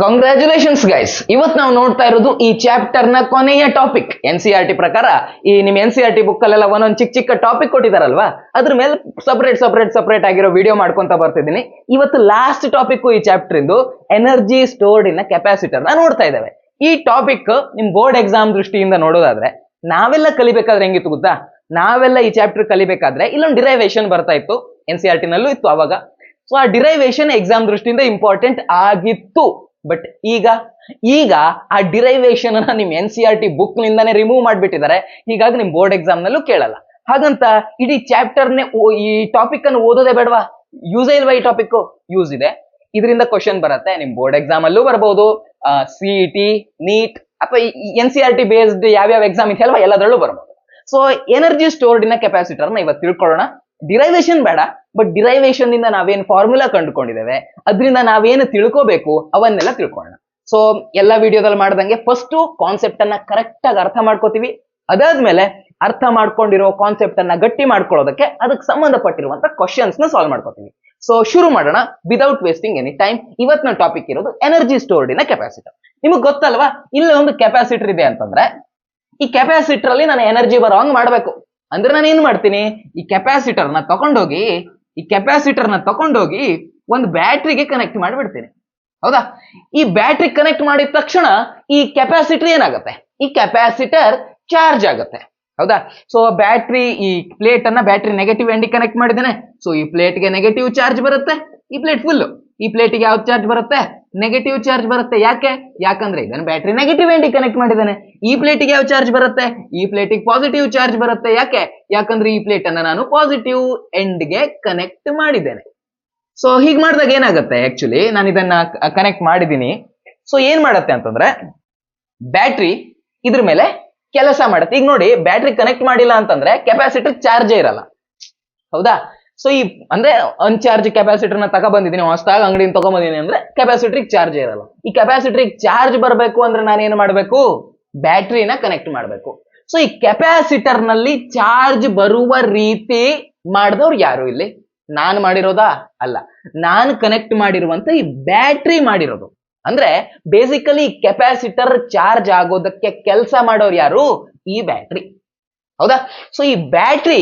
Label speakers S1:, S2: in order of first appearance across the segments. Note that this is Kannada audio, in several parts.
S1: Congratulations guys. ಇವತ್ತು ನಾವು ನೋಡ್ತಾ ಇರೋದು ಈ ಚಾಪ್ಟರ್ ನ ಕೊನೆಯ ಟಾಪಿಕ್. NCERT ಪ್ರಕಾರ ಈ ನಿಮ್ NCERT ಬುಕ್ ಅಲ್ಲೆಲ್ಲ ಒಂದೊಂದು ಚಿಕ್ಕ ಚಿಕ್ಕ ಟಾಪಿಕ್ ಕೊಟ್ಟಿದಾರಲ್ವಾ, ಅದ್ರ ಮೇಲೆ ಸಪರೇಟ್ ಆಗಿರೋ ವಿಡಿಯೋ ಮಾಡ್ಕೊಂತ ಬರ್ತಿದ್ದೀನಿ. ಇವತ್ತು ಲಾಸ್ಟ್ ಟಾಪಿಕ್ ಈ ಚಾಪ್ಟರ್ ಇಂದು ಎನರ್ಜಿ ಸ್ಟೋರ್ಡ್ ಇನ್ ಕೆಪಾಸಿಟರ್ ನ ನೋಡ್ತಾ ಇದ್ದೇವೆ. ಈ ಟಾಪಿಕ್ ನಿಮ್ ಬೋರ್ಡ್ ಎಕ್ಸಾಮ್ ದೃಷ್ಟಿಯಿಂದ ನೋಡೋದಾದ್ರೆ ನಾವೆಲ್ಲ ಕಲಿಬೇಕಾದ್ರೆ ಹೆಂಗಿತ್ತು ಗೊತ್ತಾ? ನಾವೆಲ್ಲ ಈ ಚಾಪ್ಟರ್ ಕಲಿಬೇಕಾದ್ರೆ ಇಲ್ಲೊಂದು ಡಿರೈವೇಶನ್ ಬರ್ತಾ ಇತ್ತು, NCERT ನಲ್ಲೂ ಇತ್ತು ಅವಾಗ. ಸೊ ಆ ಡಿರೈವೇಶನ್ ಎಕ್ಸಾಮ್ ದೃಷ್ಟಿಯಿಂದ ಇಂಪಾರ್ಟೆಂಟ್ ಆಗಿತ್ತು. ಬಟ್ ಈಗ ಆ ಡಿರೈವೇಶನ್ ಅನ್ನ ನಿಮ್ NCERT ಬುಕ್ ನಿಂದಾನೆ ರಿಮೂವ್ ಮಾಡ್ಬಿಟ್ಟಿದ್ದಾರೆ. ಹೀಗಾಗಿ ನಿಮ್ ಬೋರ್ಡ್ ಎಕ್ಸಾಮ್ ನಲ್ಲೂ ಕೇಳಲ್ಲ. ಹಾಗಂತ ಇಡೀ ಚಾಪ್ಟರ್ ಈ ಟಾಪಿಕ್ ಅನ್ನು ಓದೋದೇ ಬೇಡವಾ? ಯೂಸ್ ಇಲ್ವಾ? ಈ ಟಾಪಿಕ್ ಯೂಸ್ ಇದೆ. ಇದರಿಂದ ಕ್ವಶನ್ ಬರುತ್ತೆ, ನಿಮ್ ಬೋರ್ಡ್ ಎಕ್ಸಾಮ್ ಅಲ್ಲೂ ಬರ್ಬೋದು, CET, ನೀಟ್ ಅಥವಾ NCERT ಬೇಸ್ಡ್ ಯಾವ್ಯಾವ ಎಕ್ಸಾಮ್ ಇದೆಯಲ್ವಾ ಎಲ್ಲದರಲ್ಲೂ ಬರ್ಬೋದು. So energy stored in capacitor ನ ಇವತ್ತು ತಿಳ್ಕೊಳ್ಳೋಣ. ಡಿರೈವೇಶನ್ ಬೇಡ, ಬಟ್ ಡಿರೈವೇಶನ್ ಇಂದ ನಾವೇನ್ ಫಾರ್ಮುಲಾ ಕಂಡುಕೊಂಡಿದ್ದೇವೆ, ಅದರಿಂದ ನಾವೇನು ತಿಳ್ಕೋಬೇಕು ಅವನ್ನೆಲ್ಲ ತಿಳ್ಕೊಳ್ಳೋಣ. ಸೊ ಎಲ್ಲ ವಿಡಿಯೋದಲ್ಲಿ ಮಾಡ್ದಂಗೆ ಫಸ್ಟ್ ಕಾನ್ಸೆಪ್ಟ್ ಅನ್ನ ಕರೆಕ್ಟ್ ಆಗಿ ಅರ್ಥ ಮಾಡ್ಕೋತೀವಿ. ಅದಾದ್ಮೇಲೆ ಅರ್ಥ ಮಾಡ್ಕೊಂಡಿರೋ ಕಾನ್ಸೆಪ್ಟ್ ಅನ್ನ ಗಟ್ಟಿ ಮಾಡ್ಕೊಳ್ಳೋದಕ್ಕೆ ಅದಕ್ಕೆ ಸಂಬಂಧಪಟ್ಟಿರುವಂತ ಕ್ವಶನ್ಸ್ ನ ಸಾಲ್ವ್ ಮಾಡ್ಕೋತೀವಿ. ಸೊ ಶುರು ಮಾಡೋಣ ವಿದೌಟ್ ವೇಸ್ಟಿಂಗ್ ಎನಿ ಟೈಮ್. ಇವತ್ತಿನ ಟಾಪಿಕ್ ಇರೋದು ಎನರ್ಜಿ ಸ್ಟೋರ್ಡ್ ಇನ್ ಕೆಪಾಸಿಟರ್. ನಿಮಗೆ ಗೊತ್ತಲ್ವಾ, ಇಲ್ಲಿ ಒಂದು ಕೆಪಾಸಿಟರ್ ಇದೆ ಅಂತಂದ್ರೆ ಈ ಕೆಪಾಸಿಟರ್ ಅಲ್ಲಿ ನಾನು ಎನರ್ಜಿ ಬರೋ ಹಂಗ್ ಮಾಡ್ಬೇಕು. ಅಂದ್ರೆ ನಾನು ಏನ್ ಮಾಡ್ತೀನಿ, ಈ ಕೆಪಾಸಿಟರ್ ನ ತಕೊಂಡೋಗಿ ಒಂದು ಬ್ಯಾಟ್ರಿಗೆ ಕನೆಕ್ಟ್ ಮಾಡಿಬಿಡ್ತೀನಿ. ಹೌದಾ? ಈ ಬ್ಯಾಟ್ರಿ ಕನೆಕ್ಟ್ ಮಾಡಿದ ತಕ್ಷಣ ಈ ಕೆಪಾಸಿಟರ್ ಏನಾಗುತ್ತೆ, ಈ ಕೆಪಾಸಿಟರ್ ಚಾರ್ಜ್ ಆಗುತ್ತೆ. ಹೌದಾ? ಸೊ ಬ್ಯಾಟ್ರಿ, ಈ ಪ್ಲೇಟ್ ಅನ್ನ ಬ್ಯಾಟ್ರಿ ನೆಗೆಟಿವ್ ಎಂಡ್ ಕನೆಕ್ಟ್ ಮಾಡಿದ್ದೇನೆ. ಸೊ ಈ ಪ್ಲೇಟ್ಗೆ ನೆಗೆಟಿವ್ ಚಾರ್ಜ್ ಬರುತ್ತೆ, ಈ ಪ್ಲೇಟ್ ಫುಲ್. ಈ ಪ್ಲೇಟ್ಗೆ ಯಾವ ಚಾರ್ಜ್ ಬರುತ್ತೆ? ನೆಗೆಟಿವ್ ಚಾರ್ಜ್ ಬರುತ್ತೆ. ಯಾಕಂದ್ರೆ ಇದನ್ನು ಬ್ಯಾಟ್ರಿ ನೆಗೆಟಿವ್ ಎಂಡ್ ಕನೆಕ್ಟ್ ಮಾಡಿದ್ದೇನೆ. ಈ ಪ್ಲೇಟ್ಗೆ ಯಾವ ಚಾರ್ಜ್ ಬರುತ್ತೆ? ಈ ಪ್ಲೇಟಿಗೆ ಪಾಸಿಟಿವ್ ಚಾರ್ಜ್ ಬರುತ್ತೆ. ಯಾಕಂದ್ರೆ ಈ ಪ್ಲೇಟ್ ಅನ್ನ ನಾನು ಪಾಸಿಟಿವ್ ಎಂಡ್ಗೆ ಕನೆಕ್ಟ್ ಮಾಡಿದ್ದೇನೆ. ಸೊ ಹೀಗೆ ಮಾಡಿದಾಗ ಏನಾಗುತ್ತೆ, ಆಕ್ಚುಲಿ ನಾನು ಇದನ್ನ ಕನೆಕ್ಟ್ ಮಾಡಿದ್ದೀನಿ. ಸೊ ಏನ್ ಮಾಡತ್ತೆ ಅಂತಂದ್ರೆ ಬ್ಯಾಟ್ರಿ ಇದ್ರ ಮೇಲೆ ಕೆಲಸ ಮಾಡುತ್ತೆ. ಈಗ ನೋಡಿ, ಬ್ಯಾಟ್ರಿ ಕನೆಕ್ಟ್ ಮಾಡಿಲ್ಲ ಅಂತಂದ್ರೆ ಕೆಪಾಸಿಟರ್ ಚಾರ್ಜೇ ಇರಲ್ಲ. ಹೌದಾ? ಸೊ ಈ ಅಂದ್ರೆ ಅನ್ಚಾರ್ಜ್ ಕೆಪಾಸಿಟರ್ ನ ತಗೊಬಂದಿದ್ದೀನಿ, ಹೊಸದಾಗ ಅಂಗಡಿಯಿಂದ ತಗೊಂಬಂದಿದ್ದೀನಿ ಅಂದ್ರೆ ಕೆಪಾಸಿಟರ್ ಚಾರ್ಜ್ ಇರಲ್ಲ. ಈ ಕೆಪಾಸಿಟರ್ ಚಾರ್ಜ್ ಬರಬೇಕು ಅಂದ್ರೆ ನಾನೇನು ಮಾಡಬೇಕು? ಬ್ಯಾಟ್ರಿನ ಕನೆಕ್ಟ್ ಮಾಡಬೇಕು. ಸೊ ಈ ಕೆಪಾಸಿಟರ್ ನಲ್ಲಿ ಚಾರ್ಜ್ ಬರುವ ರೀತಿ ಮಾಡಿದವ್ರು ಯಾರು? ಇಲ್ಲಿ ನಾನು ಮಾಡಿರೋದಾ? ಅಲ್ಲ, ನಾನು ಕನೆಕ್ಟ್ ಮಾಡಿರುವಂತ ಈ ಬ್ಯಾಟ್ರಿ ಮಾಡಿರೋದು. ಅಂದ್ರೆ ಬೇಸಿಕಲಿ ಕೆಪಾಸಿಟರ್ ಚಾರ್ಜ್ ಆಗೋದಕ್ಕೆ ಕೆಲಸ ಮಾಡೋರು ಯಾರು? ಈ ಬ್ಯಾಟ್ರಿ. ಹೌದಾ? ಸೊ ಈ ಬ್ಯಾಟ್ರಿ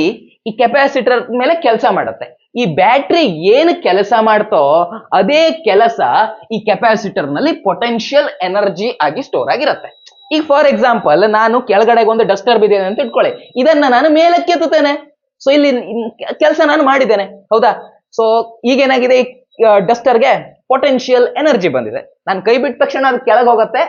S1: ಈ ಕೆಪಾಸಿಟರ್ ಮೇಲೆ ಕೆಲಸ ಮಾಡುತ್ತೆ. ಈ ಬ್ಯಾಟ್ರಿ ಏನು ಕೆಲಸ ಮಾಡ್ತೋ ಅದೇ ಕೆಲಸ ಈ ಕೆಪಾಸಿಟರ್ ನಲ್ಲಿ ಪೊಟೆನ್ಶಿಯಲ್ ಎನರ್ಜಿ ಆಗಿ ಸ್ಟೋರ್ ಆಗಿರುತ್ತೆ. ಈಗ ಫಾರ್ ಎಕ್ಸಾಂಪಲ್, ನಾನು ಕೆಳಗಡೆಗೆ ಒಂದು ಡಸ್ಟರ್ ಬಿದ್ದಿದೆ ಅಂತ ಇಟ್ಕೊಳ್ಳಿ, ಇದನ್ನ ನಾನು ಮೇಲಕ್ಕೆ ಎತ್ತುತ್ತೇನೆ. ಸೊ ಇಲ್ಲಿ ಕೆಲಸ ನಾನು ಮಾಡಿದ್ದೇನೆ. ಹೌದಾ? ಸೊ ಈಗೇನಾಗಿದೆ, ಡಸ್ಟರ್ಗೆ ಪೊಟೆನ್ಶಿಯಲ್ ಎನರ್ಜಿ ಬಂದಿದೆ. ನಾನು ಕೈ ಬಿಟ್ಟ ತಕ್ಷಣ ಅದು ಕೆಳಗೆ ಹೋಗುತ್ತೆ.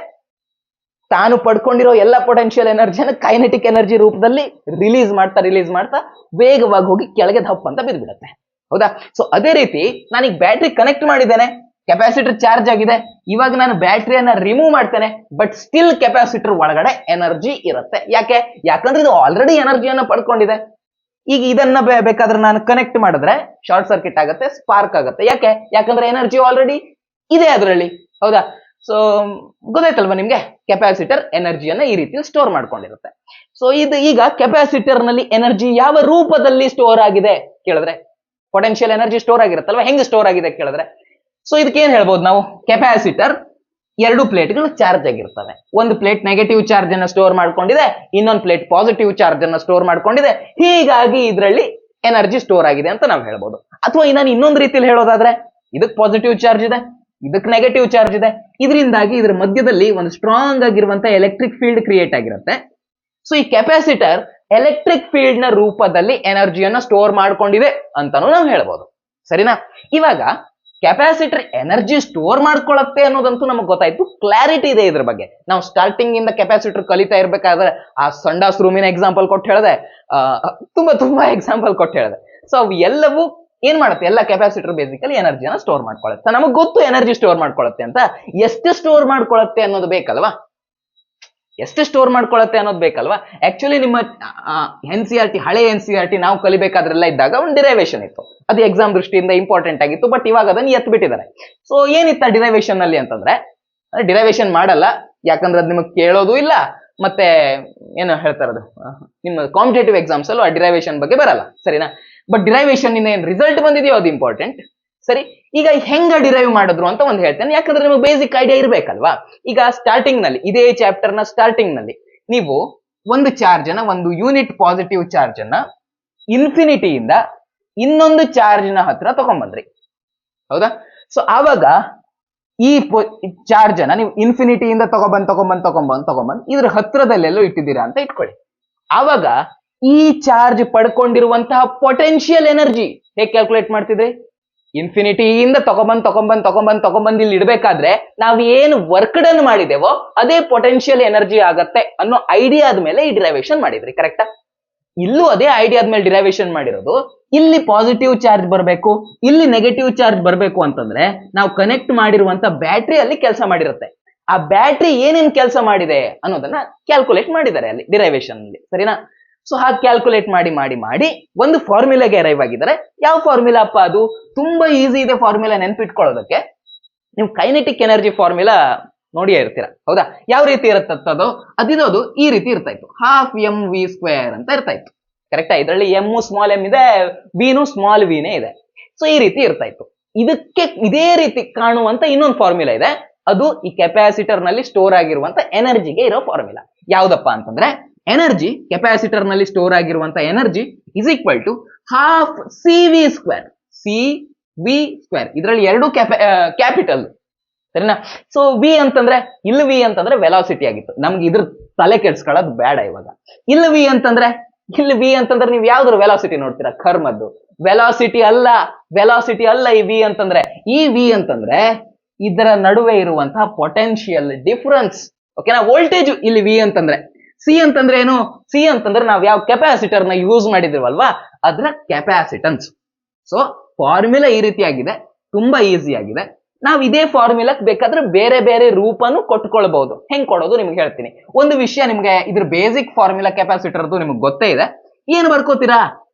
S1: ತಾನು ಪಡ್ಕೊಂಡಿರೋ ಎಲ್ಲ ಪೊಟೆನ್ಶಿಯಲ್ ಎನರ್ಜಿಯನ್ನು ಕೈನೆಟಿಕ್ ಎನರ್ಜಿ ರೂಪದಲ್ಲಿ ರಿಲೀಸ್ ಮಾಡ್ತಾ ವೇಗವಾಗಿ ಹೋಗಿ ಕೆಳಗೆ ದಪ್ಪ ಅಂತ ಬಿದ್ದುಬಿಡುತ್ತೆ. ಹೌದಾ? ಸೊ ಅದೇ ರೀತಿ ನಾನೀಗ ಬ್ಯಾಟ್ರಿ ಕನೆಕ್ಟ್ ಮಾಡಿದ್ದೇನೆ, ಕೆಪಾಸಿಟರ್ ಚಾರ್ಜ್ ಆಗಿದೆ. ಇವಾಗ ನಾನು ಬ್ಯಾಟ್ರಿಯನ್ನ ರಿಮೂವ್ ಮಾಡ್ತೇನೆ, ಬಟ್ ಸ್ಟಿಲ್ ಕೆಪಾಸಿಟರ್ ಒಳಗಡೆ ಎನರ್ಜಿ ಇರುತ್ತೆ. ಯಾಕಂದ್ರೆ ಇದು ಆಲ್ರೆಡಿ ಎನರ್ಜಿಯನ್ನ ಪಡ್ಕೊಂಡಿದೆ. ಈಗ ಇದನ್ನ ಬೇಕಾದ್ರೆ ನಾನು ಕನೆಕ್ಟ್ ಮಾಡಿದ್ರೆ ಶಾರ್ಟ್ ಸರ್ಕ್ಯೂಟ್ ಆಗುತ್ತೆ, ಸ್ಪಾರ್ಕ್ ಆಗುತ್ತೆ. ಯಾಕಂದ್ರೆ ಎನರ್ಜಿ ಆಲ್ರೆಡಿ ಇದೆ ಅದರಲ್ಲಿ. ಹೌದಾ? ಸೊ ಗೊತ್ತಾಯ್ತಲ್ವಾ ನಿಮ್ಗೆ, ಕೆಪಾಸಿಟರ್ ಎನರ್ಜಿಯನ್ನ ಈ ರೀತಿ ಸ್ಟೋರ್ ಮಾಡ್ಕೊಂಡಿರುತ್ತೆ. ಸೊ ಇದು ಈಗ ಕೆಪಾಸಿಟರ್ ನಲ್ಲಿ ಎನರ್ಜಿ ಯಾವ ರೂಪದಲ್ಲಿ ಸ್ಟೋರ್ ಆಗಿದೆ ಕೇಳಿದ್ರೆ, ಪೊಟೆನ್ಶಿಯಲ್ ಎನರ್ಜಿ ಸ್ಟೋರ್ ಆಗಿರುತ್ತಲ್ವಾ, ಹೆಂಗ್ ಸ್ಟೋರ್ ಆಗಿದೆ ಕೇಳಿದ್ರೆ, ಸೊ ಇದಕ್ಕೆ ಏನ್ ಹೇಳ್ಬೋದು ನಾವು? ಕೆಪಾಸಿಟರ್ ಎರಡು ಪ್ಲೇಟ್ಗಳು ಚಾರ್ಜ್ ಆಗಿರ್ತವೆ. ಒಂದು ಪ್ಲೇಟ್ ನೆಗೆಟಿವ್ ಚಾರ್ಜ್ ಅನ್ನ ಸ್ಟೋರ್ ಮಾಡ್ಕೊಂಡಿದೆ, ಇನ್ನೊಂದು ಪ್ಲೇಟ್ ಪಾಸಿಟಿವ್ ಚಾರ್ಜ್ ಅನ್ನ ಸ್ಟೋರ್ ಮಾಡ್ಕೊಂಡಿದೆ. ಹೀಗಾಗಿ ಇದರಲ್ಲಿ ಎನರ್ಜಿ ಸ್ಟೋರ್ ಆಗಿದೆ ಅಂತ ನಾವು ಹೇಳ್ಬೋದು. ಅಥವಾ ನಾನು ಇನ್ನೊಂದು ರೀತಿಯಲ್ಲಿ ಹೇಳೋದಾದ್ರೆ, ಇದಕ್ಕೆ ಪಾಸಿಟಿವ್ ಚಾರ್ಜ್ ಇದೆ, ಇದಕ್ಕೆ ನೆಗೆಟಿವ್ ಚಾರ್ಜ್ ಇದೆ. ಇದರಿಂದಾಗಿ ಇದರ ಮಧ್ಯದಲ್ಲಿ ಒಂದು ಸ್ಟ್ರಾಂಗ್ ಆಗಿರುವಂತ ಎಲೆಕ್ಟ್ರಿಕ್ ಫೀಲ್ಡ್ ಕ್ರಿಯೇಟ್ ಆಗಿರುತ್ತೆ. ಸೊ ಈ ಕೆಪಾಸಿಟರ್ ಎಲೆಕ್ಟ್ರಿಕ್ ಫೀಲ್ಡ್ ನ ರೂಪದಲ್ಲಿ ಎನರ್ಜಿಯನ್ನ ಸ್ಟೋರ್ ಮಾಡ್ಕೊಂಡಿದೆ ಅಂತಾನು ನಾವು ಹೇಳ್ಬೋದು. ಸರಿನಾ? ಇವಾಗ ಕೆಪಾಸಿಟರ್ ಎನರ್ಜಿ ಸ್ಟೋರ್ ಮಾಡ್ಕೊಳ್ಳುತ್ತೆ ಅನ್ನೋದಂತೂ ನಮಗೆ ಗೊತ್ತಾಯ್ತು, ಕ್ಲಾರಿಟಿ ಇದೆ ಇದ್ರ ಬಗ್ಗೆ. ನಾವು ಸ್ಟಾರ್ಟಿಂಗ್ ಇಂದ ಕೆಪಾಸಿಟರ್ ಕಲಿತಾ ಇರ್ಬೇಕಾದ್ರೆ ಆ ಸಂಡಾಸ್ ರೂಮಿನ ಎಕ್ಸಾಂಪಲ್ ಕೊಟ್ಟು ಹೇಳಿದೆ, ತುಂಬಾ ಎಕ್ಸಾಂಪಲ್ ಕೊಟ್ಟು ಹೇಳಿದೆ. ಸೊ ಅವು ಎಲ್ಲವೂ ಏನ್ ಮಾಡುತ್ತೆ, ಎಲ್ಲ ಕೆಪಾಸಿಟರ್ ಬೇಸಿಕಲಿ ಎನರ್ಜಿಯನ್ನ ಸ್ಟೋರ್ ಮಾಡ್ಕೊಳ್ಳುತ್ತೆ. ನಮಗೆ ಗೊತ್ತು ಎನರ್ಜಿ ಸ್ಟೋರ್ ಮಾಡ್ಕೊಳ್ಳುತ್ತೆ ಅಂತ. ಎಷ್ಟು ಸ್ಟೋರ್ ಮಾಡ್ಕೊಳ್ಳುತ್ತೆ ಅನ್ನೋದು ಬೇಕಲ್ವಾ? ಆಕ್ಚುಲಿ ನಿಮ್ಮ NCERT, ಹಳೆ NCERT ನಾವು ಕಲಿಬೇಕಾದ್ರೆಲ್ಲ ಇದ್ದಾಗ ಒಂದು ಡಿರೈವೇಶನ್ ಇತ್ತು, ಅದು ಎಕ್ಸಾಮ್ ದೃಷ್ಟಿಯಿಂದ ಇಂಪಾರ್ಟೆಂಟ್ ಆಗಿತ್ತು. ಬಟ್ ಇವಾಗ ಅದನ್ನು ಎತ್ಬಿಟ್ಟಿದ್ದಾರೆ. ಸೊ ಏನಿತ್ತ ಡಿರೈವೇಶನ್ ಅಲ್ಲಿ ಅಂತಂದ್ರೆ, ಡಿರೈವೇಶನ್ ಮಾಡಲ್ಲ, ಯಾಕಂದ್ರೆ ಅದು ನಿಮಗೆ ಕೇಳೋದು ಇಲ್ಲ. ಮತ್ತೆ ಏನು ಹೇಳ್ತಾ ಇರೋದು, ನಿಮ್ಮ ಕಾಂಪಿಟೇಟಿವ್ ಎಕ್ಸಾಮ್ಸ್ ಅಲ್ಲೂ ಆ ಡಿರೈವೇಶನ್ ಬಗ್ಗೆ ಬರಲ್ಲ. ಸರಿನಾ? ಬಟ್ ಡಿರೈವೇಶನ್ ಇಂದ ಏನ್ ರಿಸಲ್ಟ್ ಬಂದಿದೆಯೋ ಅದು ಇಂಪಾರ್ಟೆಂಟ್. ಸರಿ, ಈಗ ಹೆಂಗ ಡಿರೈವ್ ಮಾಡಿದ್ರು ಅಂತ ಒಂದು ಹೇಳ್ತೇನೆ, ಯಾಕಂದ್ರೆ ನಿಮಗೆ ಬೇಸಿಕ್ ಐಡಿಯಾ ಇರ್ಬೇಕಲ್ವಾ. ಈಗ ಸ್ಟಾರ್ಟಿಂಗ್ ನಲ್ಲಿ, ಇದೇ ಚಾಪ್ಟರ್ ನ ಸ್ಟಾರ್ಟಿಂಗ್ ನಲ್ಲಿ ನೀವು ಒಂದು ಚಾರ್ಜ್ ಅನ್ನ, ಒಂದು ಯೂನಿಟ್ ಪಾಸಿಟಿವ್ ಚಾರ್ಜ್ ಅನ್ನ ಇನ್ಫಿನಿಟಿಯಿಂದ ಇನ್ನೊಂದು ಚಾರ್ಜ್ ನ ಹತ್ರ ತಗೊಂಡ್ಬಂದ್ರಿ, ಹೌದಾ. ಸೊ ಆವಾಗ ಈ ಚಾರ್ಜ್ ಅನ್ನ ನೀವು ಇನ್ಫಿನಿಟಿಯಿಂದ ತಗೊಂಬಂದ್ ಇದ್ರ ಹತ್ರದಲ್ಲೆಲ್ಲೋ ಇಟ್ಟಿದ್ದೀರಾ ಅಂತ ಇಟ್ಕೊಳ್ಳಿ. ಆವಾಗ ಈ ಚಾರ್ಜ್ ಪಡ್ಕೊಂಡಿರುವಂತಹ ಪೊಟೆನ್ಶಿಯಲ್ ಎನರ್ಜಿ ಹೇಗೆ ಕ್ಯಾಲ್ಕುಲೇಟ್ ಮಾಡ್ತಿದ್ರಿ? ಇನ್ಫಿನಿಟಿಯಿಂದ ತಗೊಂಬಂದ್ ಇಲ್ಲಿ ಇಡ್ಬೇಕಾದ್ರೆ ನಾವ್ ಏನು ವರ್ಕ್ ಡನ್ ಮಾಡಿದೇವೋ ಅದೇ ಪೊಟೆನ್ಶಿಯಲ್ ಎನರ್ಜಿ ಆಗತ್ತೆ ಅನ್ನೋ ಐಡಿಯಾ ಆದ್ಮೇಲೆ ಈ ಡಿರೈವೇಶನ್ ಮಾಡಿದ್ರಿ, ಕರೆಕ್ಟಾ? ಇಲ್ಲೂ ಅದೇ ಐಡಿಯಾ ಆದ್ಮೇಲೆ ಡಿರೈವೇಶನ್ ಮಾಡಿರೋದು. ಇಲ್ಲಿ ಪಾಸಿಟಿವ್ ಚಾರ್ಜ್ ಬರಬೇಕು, ಇಲ್ಲಿ ನೆಗೆಟಿವ್ ಚಾರ್ಜ್ ಬರಬೇಕು ಅಂತಂದ್ರೆ ನಾವು ಕನೆಕ್ಟ್ ಮಾಡಿರುವಂತ ಬ್ಯಾಟ್ರಿ ಅಲ್ಲಿ ಕೆಲಸ ಮಾಡಿರುತ್ತೆ. ಆ ಬ್ಯಾಟ್ರಿ ಏನೇನ್ ಕೆಲಸ ಮಾಡಿದೆ ಅನ್ನೋದನ್ನ ಕ್ಯಾಲ್ಕುಲೇಟ್ ಮಾಡಿದ್ದಾರೆ ಅಲ್ಲಿ ಡಿರೈವೇಶನ್ ಅಲ್ಲಿ, ಸರಿನಾ? ಸೊ ಹಾಗೆ ಕ್ಯಾಲ್ಕುಲೇಟ್ ಮಾಡಿ ಒಂದು ಫಾರ್ಮುಲಾಗೆ ಅರೈವ್ ಆಗಿದ್ದಾರೆ. ಯಾವ ಫಾರ್ಮುಲಾ ಅಪ್ಪ ಅದು? ತುಂಬಾ ಈಸಿ ಇದೆ ಫಾರ್ಮುಲಾ ನೆನ್ಪಿಟ್ಕೊಳ್ಳೋದಕ್ಕೆ. ನೀವು ಕೈನೆಟಿಕ್ ಎನರ್ಜಿ ಫಾರ್ಮುಲಾ ನೋಡಿಯೇ ಇರ್ತೀರಾ, ಹೌದಾ? ಯಾವ ರೀತಿ ಇರುತ್ತೆ ಅದು? ಅದಿರೋದು ಈ ರೀತಿ ಇರ್ತಾ ಇತ್ತು, ಹಾಫ್ ಎಂ ವಿ ಸ್ಕ್ವೇರ್ ಅಂತ ಇರ್ತಾ ಇತ್ತು, ಕರೆಕ್ಟಾ? ಇದರಲ್ಲಿ ಎಂ ಸ್ಮಾಲ್ ಎಂ ಇದೆ, ವಿನು ಸ್ಮಾಲ್ ವಿನೇ ಇದೆ. ಸೊ ಈ ರೀತಿ ಇರ್ತಾ ಇತ್ತು. ಇದಕ್ಕೆ ಇದೇ ರೀತಿ ಕಾಣುವಂತ ಇನ್ನೊಂದು ಫಾರ್ಮುಲಾ ಇದೆ, ಅದು ಈ ಕೆಪಾಸಿಟರ್ ನಲ್ಲಿ ಸ್ಟೋರ್ ಆಗಿರುವಂತ ಎನರ್ಜಿಗೆ ಇರೋ ಫಾರ್ಮುಲಾ. ಯಾವ್ದಪ್ಪ ಅಂತಂದ್ರೆ, ಎನರ್ಜಿ, ಕೆಪಾಸಿಟರ್ ನಲ್ಲಿ ಸ್ಟೋರ್ ಆಗಿರುವಂತ energy is equal to half C V square. C V square, ಇದರಲ್ಲಿ ಎರಡು ಕ್ಯಾಪಿಟಲ್, ಸರಿನಾ? ಸೊ ವಿ ಅಂತಂದ್ರೆ, ಇಲ್ಲಿ ವಿ ಅಂತಂದ್ರೆ ವೆಲಾಸಿಟಿ ಆಗಿತ್ತು, ನಮ್ಗೆ ಇದ್ರ ತಲೆ ಕೆಡ್ಸ್ಕೊಳ್ಳೋದು ಬೇಡ ಇವಾಗ. ಇಲ್ಲಿ ವಿ ಅಂತಂದ್ರೆ ನೀವು ಯಾವ್ದ್ರ ವೆಲಾಸಿಟಿ ನೋಡ್ತೀರಾ? ಕರ್ಮದ್ದು ವೆಲಾಸಿಟಿ ಅಲ್ಲ ಈ ವಿ ಅಂತಂದ್ರೆ. ಈ ವಿ ಅಂತಂದ್ರೆ ಇದರ ನಡುವೆ ಇರುವಂತಹ ಪೊಟೆನ್ಶಿಯಲ್ ಡಿಫರೆನ್ಸ್, ಓಕೆನಾ? ವೋಲ್ಟೇಜ್ ಇಲ್ಲಿ ವಿ ಅಂತಂದ್ರೆ. ಸಿ ಅಂತಂದ್ರೆ ಏನು? ಸಿ ಅಂತಂದ್ರೆ ನಾವು ಯಾವ ಕೆಪಾಸಿಟರ್ ನ ಯೂಸ್ ಮಾಡಿದಿವಲ್ವಾ ಅದರ ಕೆಪಾಸಿಟನ್ಸ್. ಸೊ ಫಾರ್ಮುಲಾ ಈ ರೀತಿ ಆಗಿದೆ, ತುಂಬಾ ಈಸಿ ಆಗಿದೆ. ನಾವು ಇದೇ ಫಾರ್ಮುಲಾಕ್ ಬೇಕಾದ್ರೆ ಬೇರೆ ಬೇರೆ ರೂಪನು ಕೊಟ್ಕೊಳ್ಬಹುದು. ಹೆಂಗ್ ಕೊಡೋದು ನಿಮ್ಗೆ ಹೇಳ್ತೀನಿ. ಒಂದು ವಿಷಯ, ನಿಮ್ಗೆ ಇದ್ರ ಬೇಸಿಕ್ ಫಾರ್ಮುಲಾ ಕೆಪಾಸಿಟರ್ದು ನಿಮ್ಗೆ ಗೊತ್ತೇ ಇದೆ. ಏನು ಬರ್ಕೋತೀರಾ?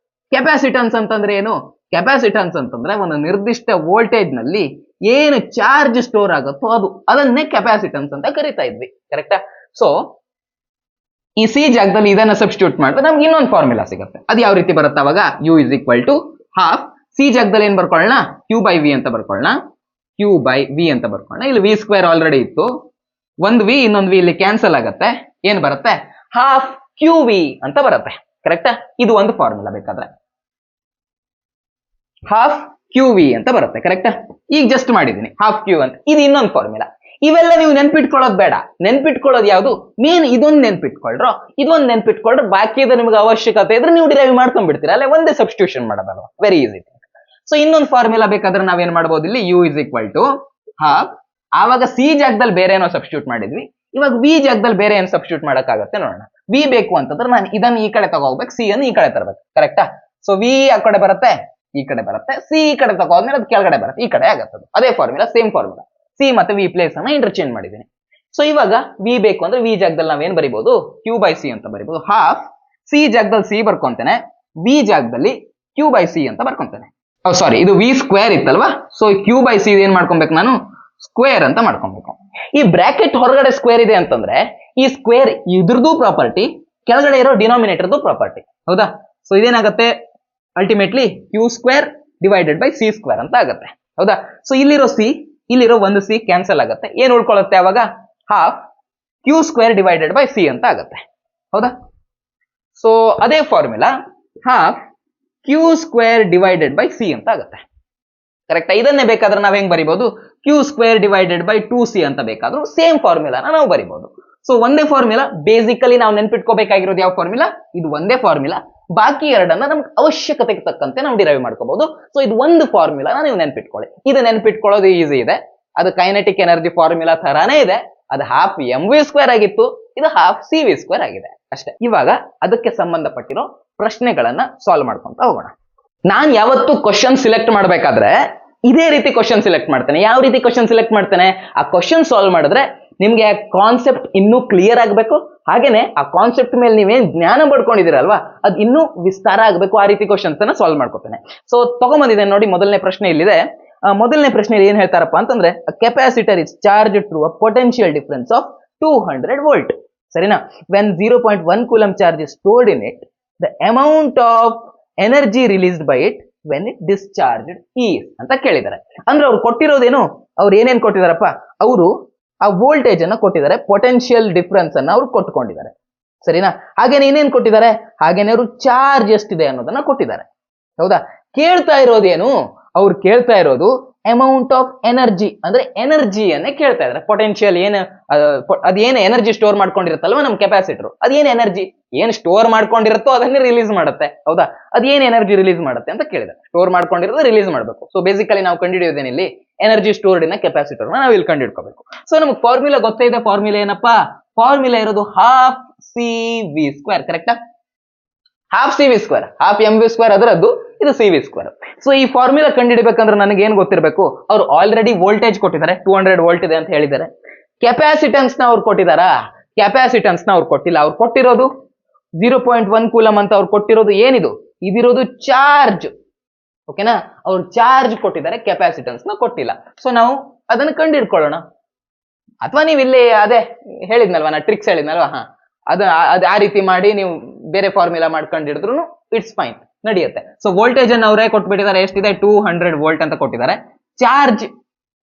S1: ಕೆಪಾಸಿಟನ್ಸ್ ಅಂತಂದ್ರೆ ಏನು? ಕೆಪಾಸಿಟನ್ಸ್ ಅಂತಂದ್ರೆ ಒಂದು ನಿರ್ದಿಷ್ಟ ವೋಲ್ಟೇಜ್ ನಲ್ಲಿ ಏನು ಚಾರ್ಜ್ ಸ್ಟೋರ್ ಆಗುತ್ತೋ ಅದನ್ನೇ ಕೆಪಾಸಿಟನ್ಸ್ ಅಂತ ಕರಿತಾ ಇದ್ವಿ, ಕರೆಕ್ಟಾ? ಸೊ ಈ ಸಿ ಜಾಗದಲ್ಲಿ ಇದನ್ನ ಸಬ್ಸ್ಟಿಟ್ಯೂಟ್ ಮಾಡಿದ್ರೆ ನಮ್ಗೆ ಇನ್ನೊಂದು ಫಾರ್ಮುಲಾ ಸಿಗುತ್ತೆ. ಅದು ಯಾವ ರೀತಿ ಬರುತ್ತೆ? ಅವಾಗ U is equal to half C ಜಾಗದಲ್ಲಿ ಏನ್ ಬರ್ಕೊಳ್ಳೋಣ? ಕ್ಯೂ ಬೈ ವಿ ಅಂತ ಬರ್ಕೊಳ್ಳೋಣ. ಕ್ಯೂ ಬೈ ವಿ ಅಂತ ಬರ್ಕೊಳ್ಳೋಣ. ಇಲ್ಲಿ ವಿ ಸ್ಕ್ವೇರ್ ಆಲ್ರೆಡಿ ಇತ್ತು, ಒಂದು ವಿ ಇನ್ನೊಂದು ವಿ ಇಲ್ಲಿ ಕ್ಯಾನ್ಸಲ್ ಆಗತ್ತೆ. ಏನ್ ಬರುತ್ತೆ? ಹಾಫ್ ಕ್ಯೂ ವಿ ಅಂತ ಬರುತ್ತೆ, ಕರೆಕ್ಟಾ? ಇದು ಒಂದು ಫಾರ್ಮುಲಾ. ಬೇಕಾದ್ರೆ ಹಾಫ್ ಕ್ಯೂ ವಿ ಅಂತ ಬರುತ್ತೆ, ಕರೆಕ್ಟಾ? ಈಗ ಜಸ್ಟ್ ಮಾಡಿದೀನಿ ಹಾಫ್ ಕ್ಯೂ ಅಂತ. ಇದು ಇನ್ನೊಂದು ಫಾರ್ಮುಲಾ. ಇವೆಲ್ಲ ನೀವು ನೆನ್ಪಿಟ್ಕೊಳ್ಳೋದು ಬೇಡ. ನೆನ್ಪಿಟ್ಕೊಳ್ಳೋದು ಯಾವುದು? ಮೇನ್ ಇದೊಂದು ನೆನ್ಪಿಟ್ಕೊಳ್ರೋ ಬಾಕಿ ನಿಮ್ಗೆ ಅವಶ್ಯಕತೆ ಇದ್ರೆ ನೀವು ಡಿರೈವ್ ಮಾಡ್ಕೊಂಡ್ಬಿಡ್ತೀರಾ, ಅಲ್ಲೇ ಒಂದೇ ಸಬ್ಸ್ಟಿಟ್ಯೂಷನ್ ಮಾಡೋದಲ್ವಾ, ವೆರಿ ಈಸಿ. ಸೊ ಇನ್ನೊಂದು ಫಾರ್ಮುಲಾ ಬೇಕಾದ್ರೆ ನಾವೇನ್ ಮಾಡ್ಬೋದು? ಇಲ್ಲಿ U is equal to half, ಆವಾಗ ಸಿ ಜಾಗದಲ್ಲಿ ಬೇರೆ ಏನೋ ಸಬ್ಸ್ಟಿಟ್ಯೂಟ್ ಮಾಡಿದ್ವಿ, ಇವಾಗ ವಿ ಜಾಗದಲ್ಲಿ ಬೇರೆ ಏನು ಸಬ್ಸ್ಟಿಟ್ಯೂಟ್ ಮಾಡಕ್ಕಾಗತ್ತೆ ನೋಡೋಣ. ವಿ ಬೇಕು ಅಂತಂದ್ರೆ ನಾನು ಇದನ್ನ ಈ ಕಡೆ ತಗೋಬೇಕು, ಸಿ ಅನ್ನು ಈ ಕಡೆ ತರಬೇಕು, ಕರೆಕ್ಟಾ? ಸೊ ವಿ ಆ ಕಡೆ ಬರುತ್ತೆ, ಈ ಕಡೆ ಬರುತ್ತೆ, ಸಿ ಈ ಕಡೆ ತಗೋದ್ಮೇಲೆ ಅದು ಕೆಳಗಡೆ ಬರುತ್ತೆ, ಈ ಕಡೆ ಆಗತ್ತದು. ಅದೇ ಫಾರ್ಮುಲಾ, ಸೇಮ್ ಫಾರ್ಮುಲಾ. ಸಿ ಮತ್ತೆ ವಿ ಪ್ಲೇಸ್ ಅನ್ನ ಇಂಟರ್ಚೇಂಜ್ ಮಾಡಿದ್ದೀನಿ. ಸೊ ಇವಾಗ ವಿ ಬೇಕು ಅಂದ್ರೆ ವಿ ಜಾಗದಲ್ಲಿ ನಾವೇನ್ ಬರಿಬಹುದು? ಕ್ಯೂ ಬೈ ಸಿ ಅಂತ ಬರಿಬಹುದು. ಹಾಫ್ ಸಿ ಜಾಗದಲ್ಲಿ ಸಿ ಬರ್ಕೊಂತೇನೆ, ವಿ ಜಾಗದಲ್ಲಿ ಕ್ಯೂ ಬೈ ಸಿ ಅಂತ ಬರ್ಕೊಂತೇನೆ. ಸಾರಿ, ಇದು ವಿ ಸ್ಕ್ವೇರ್ ಇತ್ತಲ್ವಾ? ಸೊ ಕ್ಯೂ ಬೈ ಸಿ ಏನ್ ಮಾಡ್ಕೊಬೇಕು? ನಾನು ಸ್ಕ್ವೇರ್ ಅಂತ ಮಾಡ್ಕೊಬೇಕು. ಈ ಬ್ರಾಕೆಟ್ ಹೊರಗಡೆ ಸ್ಕ್ವೇರ್ ಇದೆ ಅಂತಂದ್ರೆ ಈ ಸ್ಕ್ವೇರ್ ಇದ್ರದ್ದು ಪ್ರಾಪರ್ಟಿ, ಕೆಳಗಡೆ ಇರೋ ಡಿನಾಮಿನೇಟರ್ದು ಪ್ರಾಪರ್ಟಿ, ಹೌದಾ? ಸೊ ಇದೇನಾಗತ್ತೆ? Ultimately Q square divided by C square ಅಂತ ಆಗತ್ತೆ, ಹೌದಾ? ಸೊ ಇಲ್ಲಿರೋ ಸಿ, ಇಲ್ಲಿರೋ ಒಂದು ಸಿ ಕ್ಯಾನ್ಸಲ್ ಆಗುತ್ತೆ. ಏನ್ ಉಳ್ಕೊಳ್ಳುತ್ತೆ ಅವಾಗ? Half Q square divided by C ಅಂತ ಆಗತ್ತೆ, ಹೌದಾ? ಸೊ ಅದೇ formula half Q square divided by C ಅಂತ ಆಗುತ್ತೆ, ಕರೆಕ್ಟಾ? ಇದನ್ನೇ ಬೇಕಾದ್ರೆ ನಾವ್ ಹೆಂಗ್ ಬರಿಬಹುದು? Q square divided by 2c ಅಂತ ಬೇಕಾದ್ರೂ ಸೇಮ್ ಫಾರ್ಮುಲಾನ ನಾವು ಬರಿಬಹುದು. ಸೊ ಒಂದೇ ಫಾರ್ಮುಲಾ. ಬೇಸಿಕಲಿ ನಾವು ನೆನ್ಪಿಟ್ಕೋಬೇಕಾಗಿರೋದು ಯಾವ ಫಾರ್ಮುಲಾ? ಇದು ಒಂದೇ ಫಾರ್ಮುಲಾ. ಬಾಕಿ ಎರಡನ್ನ ನಮ್ಗೆ ಅವಶ್ಯಕತೆಗೆ ತಕ್ಕಂತೆ ನಾವು ಡಿರೈವ್ ಮಾಡ್ಕೋಬಹುದು. ಸೊ ಇದು ಒಂದು ಫಾರ್ಮುಲಾನ ನೀವು ನೆನ್ಪಿಟ್ಕೊಳ್ಳಿ. ಇದು ನೆನ್ಪಿಟ್ಕೊಳ್ಳೋದು ಈಸಿ ಇದೆ, ಅದು ಕೈನೆಟಿಕ್ ಎನರ್ಜಿ ಫಾರ್ಮುಲಾ ತರಾನೇ ಇದೆ. ಅದು ಹಾಫ್ ಎಂ ವಿ ಸ್ಕ್ವೇರ್ ಆಗಿತ್ತು, ಇದು ಹಾಫ್ ಸಿ ವಿ ಸ್ಕ್ವೇರ್ ಆಗಿದೆ ಅಷ್ಟೇ. ಇವಾಗ ಅದಕ್ಕೆ ಸಂಬಂಧಪಟ್ಟಿರೋ ಪ್ರಶ್ನೆಗಳನ್ನ ಸಾಲ್ವ್ ಮಾಡ್ಕೊಂತ ಹೋಗೋಣ. ನಾನ್ ಯಾವತ್ತು ಕ್ವಶನ್ ಸಿಲೆಕ್ಟ್ ಮಾಡ್ಬೇಕಾದ್ರೆ ಇದೇ ರೀತಿ ಕ್ವಶನ್ ಸಿಲೆಕ್ಟ್ ಮಾಡ್ತೇನೆ. ಯಾವ ರೀತಿ ಕ್ವಶನ್ ಸಿಲೆಕ್ಟ್ ಮಾಡ್ತೇನೆ? ಆ ಕ್ವಶನ್ ಸಾಲ್ವ್ ಮಾಡಿದ್ರೆ ನಿಮ್ಗೆ ಕಾನ್ಸೆಪ್ಟ್ ಇನ್ನೂ ಕ್ಲಿಯರ್ ಆಗಬೇಕು, ಹಾಗೇನೆ ಆ ಕಾನ್ಸೆಪ್ಟ್ ಮೇಲೆ ನೀವೇನ್ ಜ್ಞಾನ ಪಡ್ಕೊಂಡಿದ್ದೀರಲ್ವಾ ಅದು ಇನ್ನೂ ವಿಸ್ತಾರ ಆಗಬೇಕು. ಆ ರೀತಿ ಕ್ವಶನ್ಸ್ ಅನ್ನ ಸಾಲ್ವ್ ಮಾಡ್ಕೊತೇನೆ. ಸೊ ತಗೊಂಬಂದಿದ್ದೇನೆ ನೋಡಿ, ಮೊದಲನೇ ಪ್ರಶ್ನೆ ಇಲ್ಲಿದೆ. ಮೊದಲನೇ ಪ್ರಶ್ನೆಯಲ್ಲಿ ಏನ್ ಹೇಳ್ತಾರಪ್ಪ ಅಂತಂದ್ರೆ, capacitor is charge through a potential difference of 200 volt, ಸರಿನಾ? When 0.1 coulomb charge is stored in it, the amount of energy released by it when it discharged is ಅಂತ ಕೇಳಿದ್ದಾರೆ. ಅಂದ್ರೆ ಅವ್ರು ಕೊಟ್ಟಿರೋದೇನು, ಅವ್ರು ಏನೇನ್ ಕೊಟ್ಟಿದಾರಪ್ಪ, ಅವರು ಆ ವೋಲ್ಟೇಜ್ ಅನ್ನ ಕೊಟ್ಟಿದ್ದಾರೆ, ಪೊಟೆನ್ಶಿಯಲ್ ಡಿಫರೆನ್ಸ್ ಅನ್ನ ಅವ್ರು ಕೊಟ್ಕೊಂಡಿದ್ದಾರೆ. ಸರಿನಾ? ಹಾಗೇನೆ ಇನ್ನೇನ್ ಕೊಟ್ಟಿದ್ದಾರೆ, ಹಾಗೇನೆ ಅವರು ಚಾರ್ಜ್ ಎಷ್ಟಿದೆ ಅನ್ನೋದನ್ನ ಕೊಟ್ಟಿದ್ದಾರೆ. ಹೌದಾ? ಕೇಳ್ತಾ ಇರೋದೇನು, ಅವ್ರು ಕೇಳ್ತಾ ಇರೋದು ಅಮೌಂಟ್ ಆಫ್ ಎನರ್ಜಿ, ಅಂದ್ರೆ ಎನರ್ಜಿಯನ್ನೇ ಕೇಳ್ತಾ ಇದ್ದಾರೆ. ಪೊಟೆನ್ಶಿಯಲ್ ಏನು, ಅದೇನು ಎನರ್ಜಿ ಸ್ಟೋರ್ ಮಾಡ್ಕೊಂಡಿರುತ್ತಲ್ವ ನಮ್ ಕೆಪಾಸಿಟರ್, ಅದೇನು ಎನರ್ಜಿ ಏನ್ ಸ್ಟೋರ್ ಮಾಡ್ಕೊಂಡಿರುತ್ತೋ ಅದನ್ನೇ ರಿಲೀಸ್ ಮಾಡುತ್ತೆ. ಹೌದಾ? ಅದೇನ್ ಎನರ್ಜಿ ರಿಲೀಸ್ ಮಾಡುತ್ತೆ ಅಂತ ಕೇಳಿದ್ರೆ, ಸ್ಟೋರ್ ಮಾಡ್ಕೊಂಡಿರೋದು ರಿಲೀಸ್ ಮಾಡಬೇಕು. ಸೊ ಬೇಸಿಕಲಿ ನಾವು ಕಂಡುಹಿಡಿಯೋದೇನಿಲ್ಲಿ ಎನರ್ಜಿ ಸ್ಟೋರ್ಡ್ ಇನ್ ಕೆಪಾಸಿಟರ್ ನಾವು ಇಲ್ಲಿ ಕಂಡುಹಿಡ್ಕೋಬೇಕು. ಸೊ ನಮ್ಗೆ ಫಾರ್ಮುಲಾ ಗೊತ್ತೇ ಇದೆ. ಫಾರ್ಮುಲಾ ಏನಪ್ಪಾ, ಫಾರ್ಮುಲಾ ಇರೋದು ಹಾಫ್ ಸಿ ವಿ ಸ್ಕ್ವೇರ್. ಕರೆಕ್ಟಾ? Half C V square, half M V square ಅದರದ್ದು, ಇದು ಸಿ ವಿ ಸ್ಕ್ವೇರ್. ಸೊ ಈ ಫಾರ್ಮುಲಾ ಕಂಡುಹಿಡಬೇಕಂದ್ರೆ ನನಗೆ ಏನ್ ಗೊತ್ತಿರಬೇಕು, ಅವ್ರು ಆಲ್ರೆಡಿ ವೋಲ್ಟೇಜ್ ಕೊಟ್ಟಿದ್ದಾರೆ, 200 ವೋಲ್ಟ್ ಇದೆ ಅಂತ ಹೇಳಿದ್ದಾರೆ. ಕೆಪಾಸಿಟನ್ಸ್ ನ ಅವ್ರು ಕೊಟ್ಟಿದಾರಾ? ಕೆಪಾಸಿಟನ್ಸ್ ನ ಅವ್ರು ಕೊಟ್ಟಿಲ್ಲ. ಅವ್ರು ಕೊಟ್ಟಿರೋದು 0.1 ಕೂಲಮ್ ಅಂತ ಅವ್ರು ಕೊಟ್ಟಿರೋದು ಏನಿದು, ಇದಿರೋದು ಚಾರ್ಜ್. ಓಕೆನಾ? ಅವ್ರು ಚಾರ್ಜ್ ಕೊಟ್ಟಿದ್ದಾರೆ, ಕೆಪಾಸಿಟನ್ಸ್ ನ ಕೊಟ್ಟಿಲ್ಲ. ಸೊ ನಾವು ಅದನ್ನ ಕಂಡುಹಿಡ್ಕೊಳ್ಳೋಣ. ಅಥವಾ ನೀವು ಇಲ್ಲಿ ಅದೇ ಹೇಳಿದ್ನಲ್ವಾ, ನಾ ಟ್ರಿಕ್ಸ್ ಹೇಳಿದ್ನಲ್ವಾ, ಅದು ಆ ರೀತಿ ಮಾಡಿ ನೀವು ಬೇರೆ ಫಾರ್ಮುಲಾ ಮಾಡ್ಕೊಂಡಿಡಿದ್ರು ಇಟ್ಸ್ ಫೈನ್, ನಡೆಯುತ್ತೆ. ಸೊ ವೋಲ್ಟೇಜ್ ಅನ್ನು ಅವರೇ ಕೊಟ್ಬಿಟ್ಟಿದ್ದಾರೆ, ಎಷ್ಟಿದೆ 200 ವೋಲ್ಟ್ ಅಂತ ಕೊಟ್ಟಿದ್ದಾರೆ. ಚಾರ್ಜ್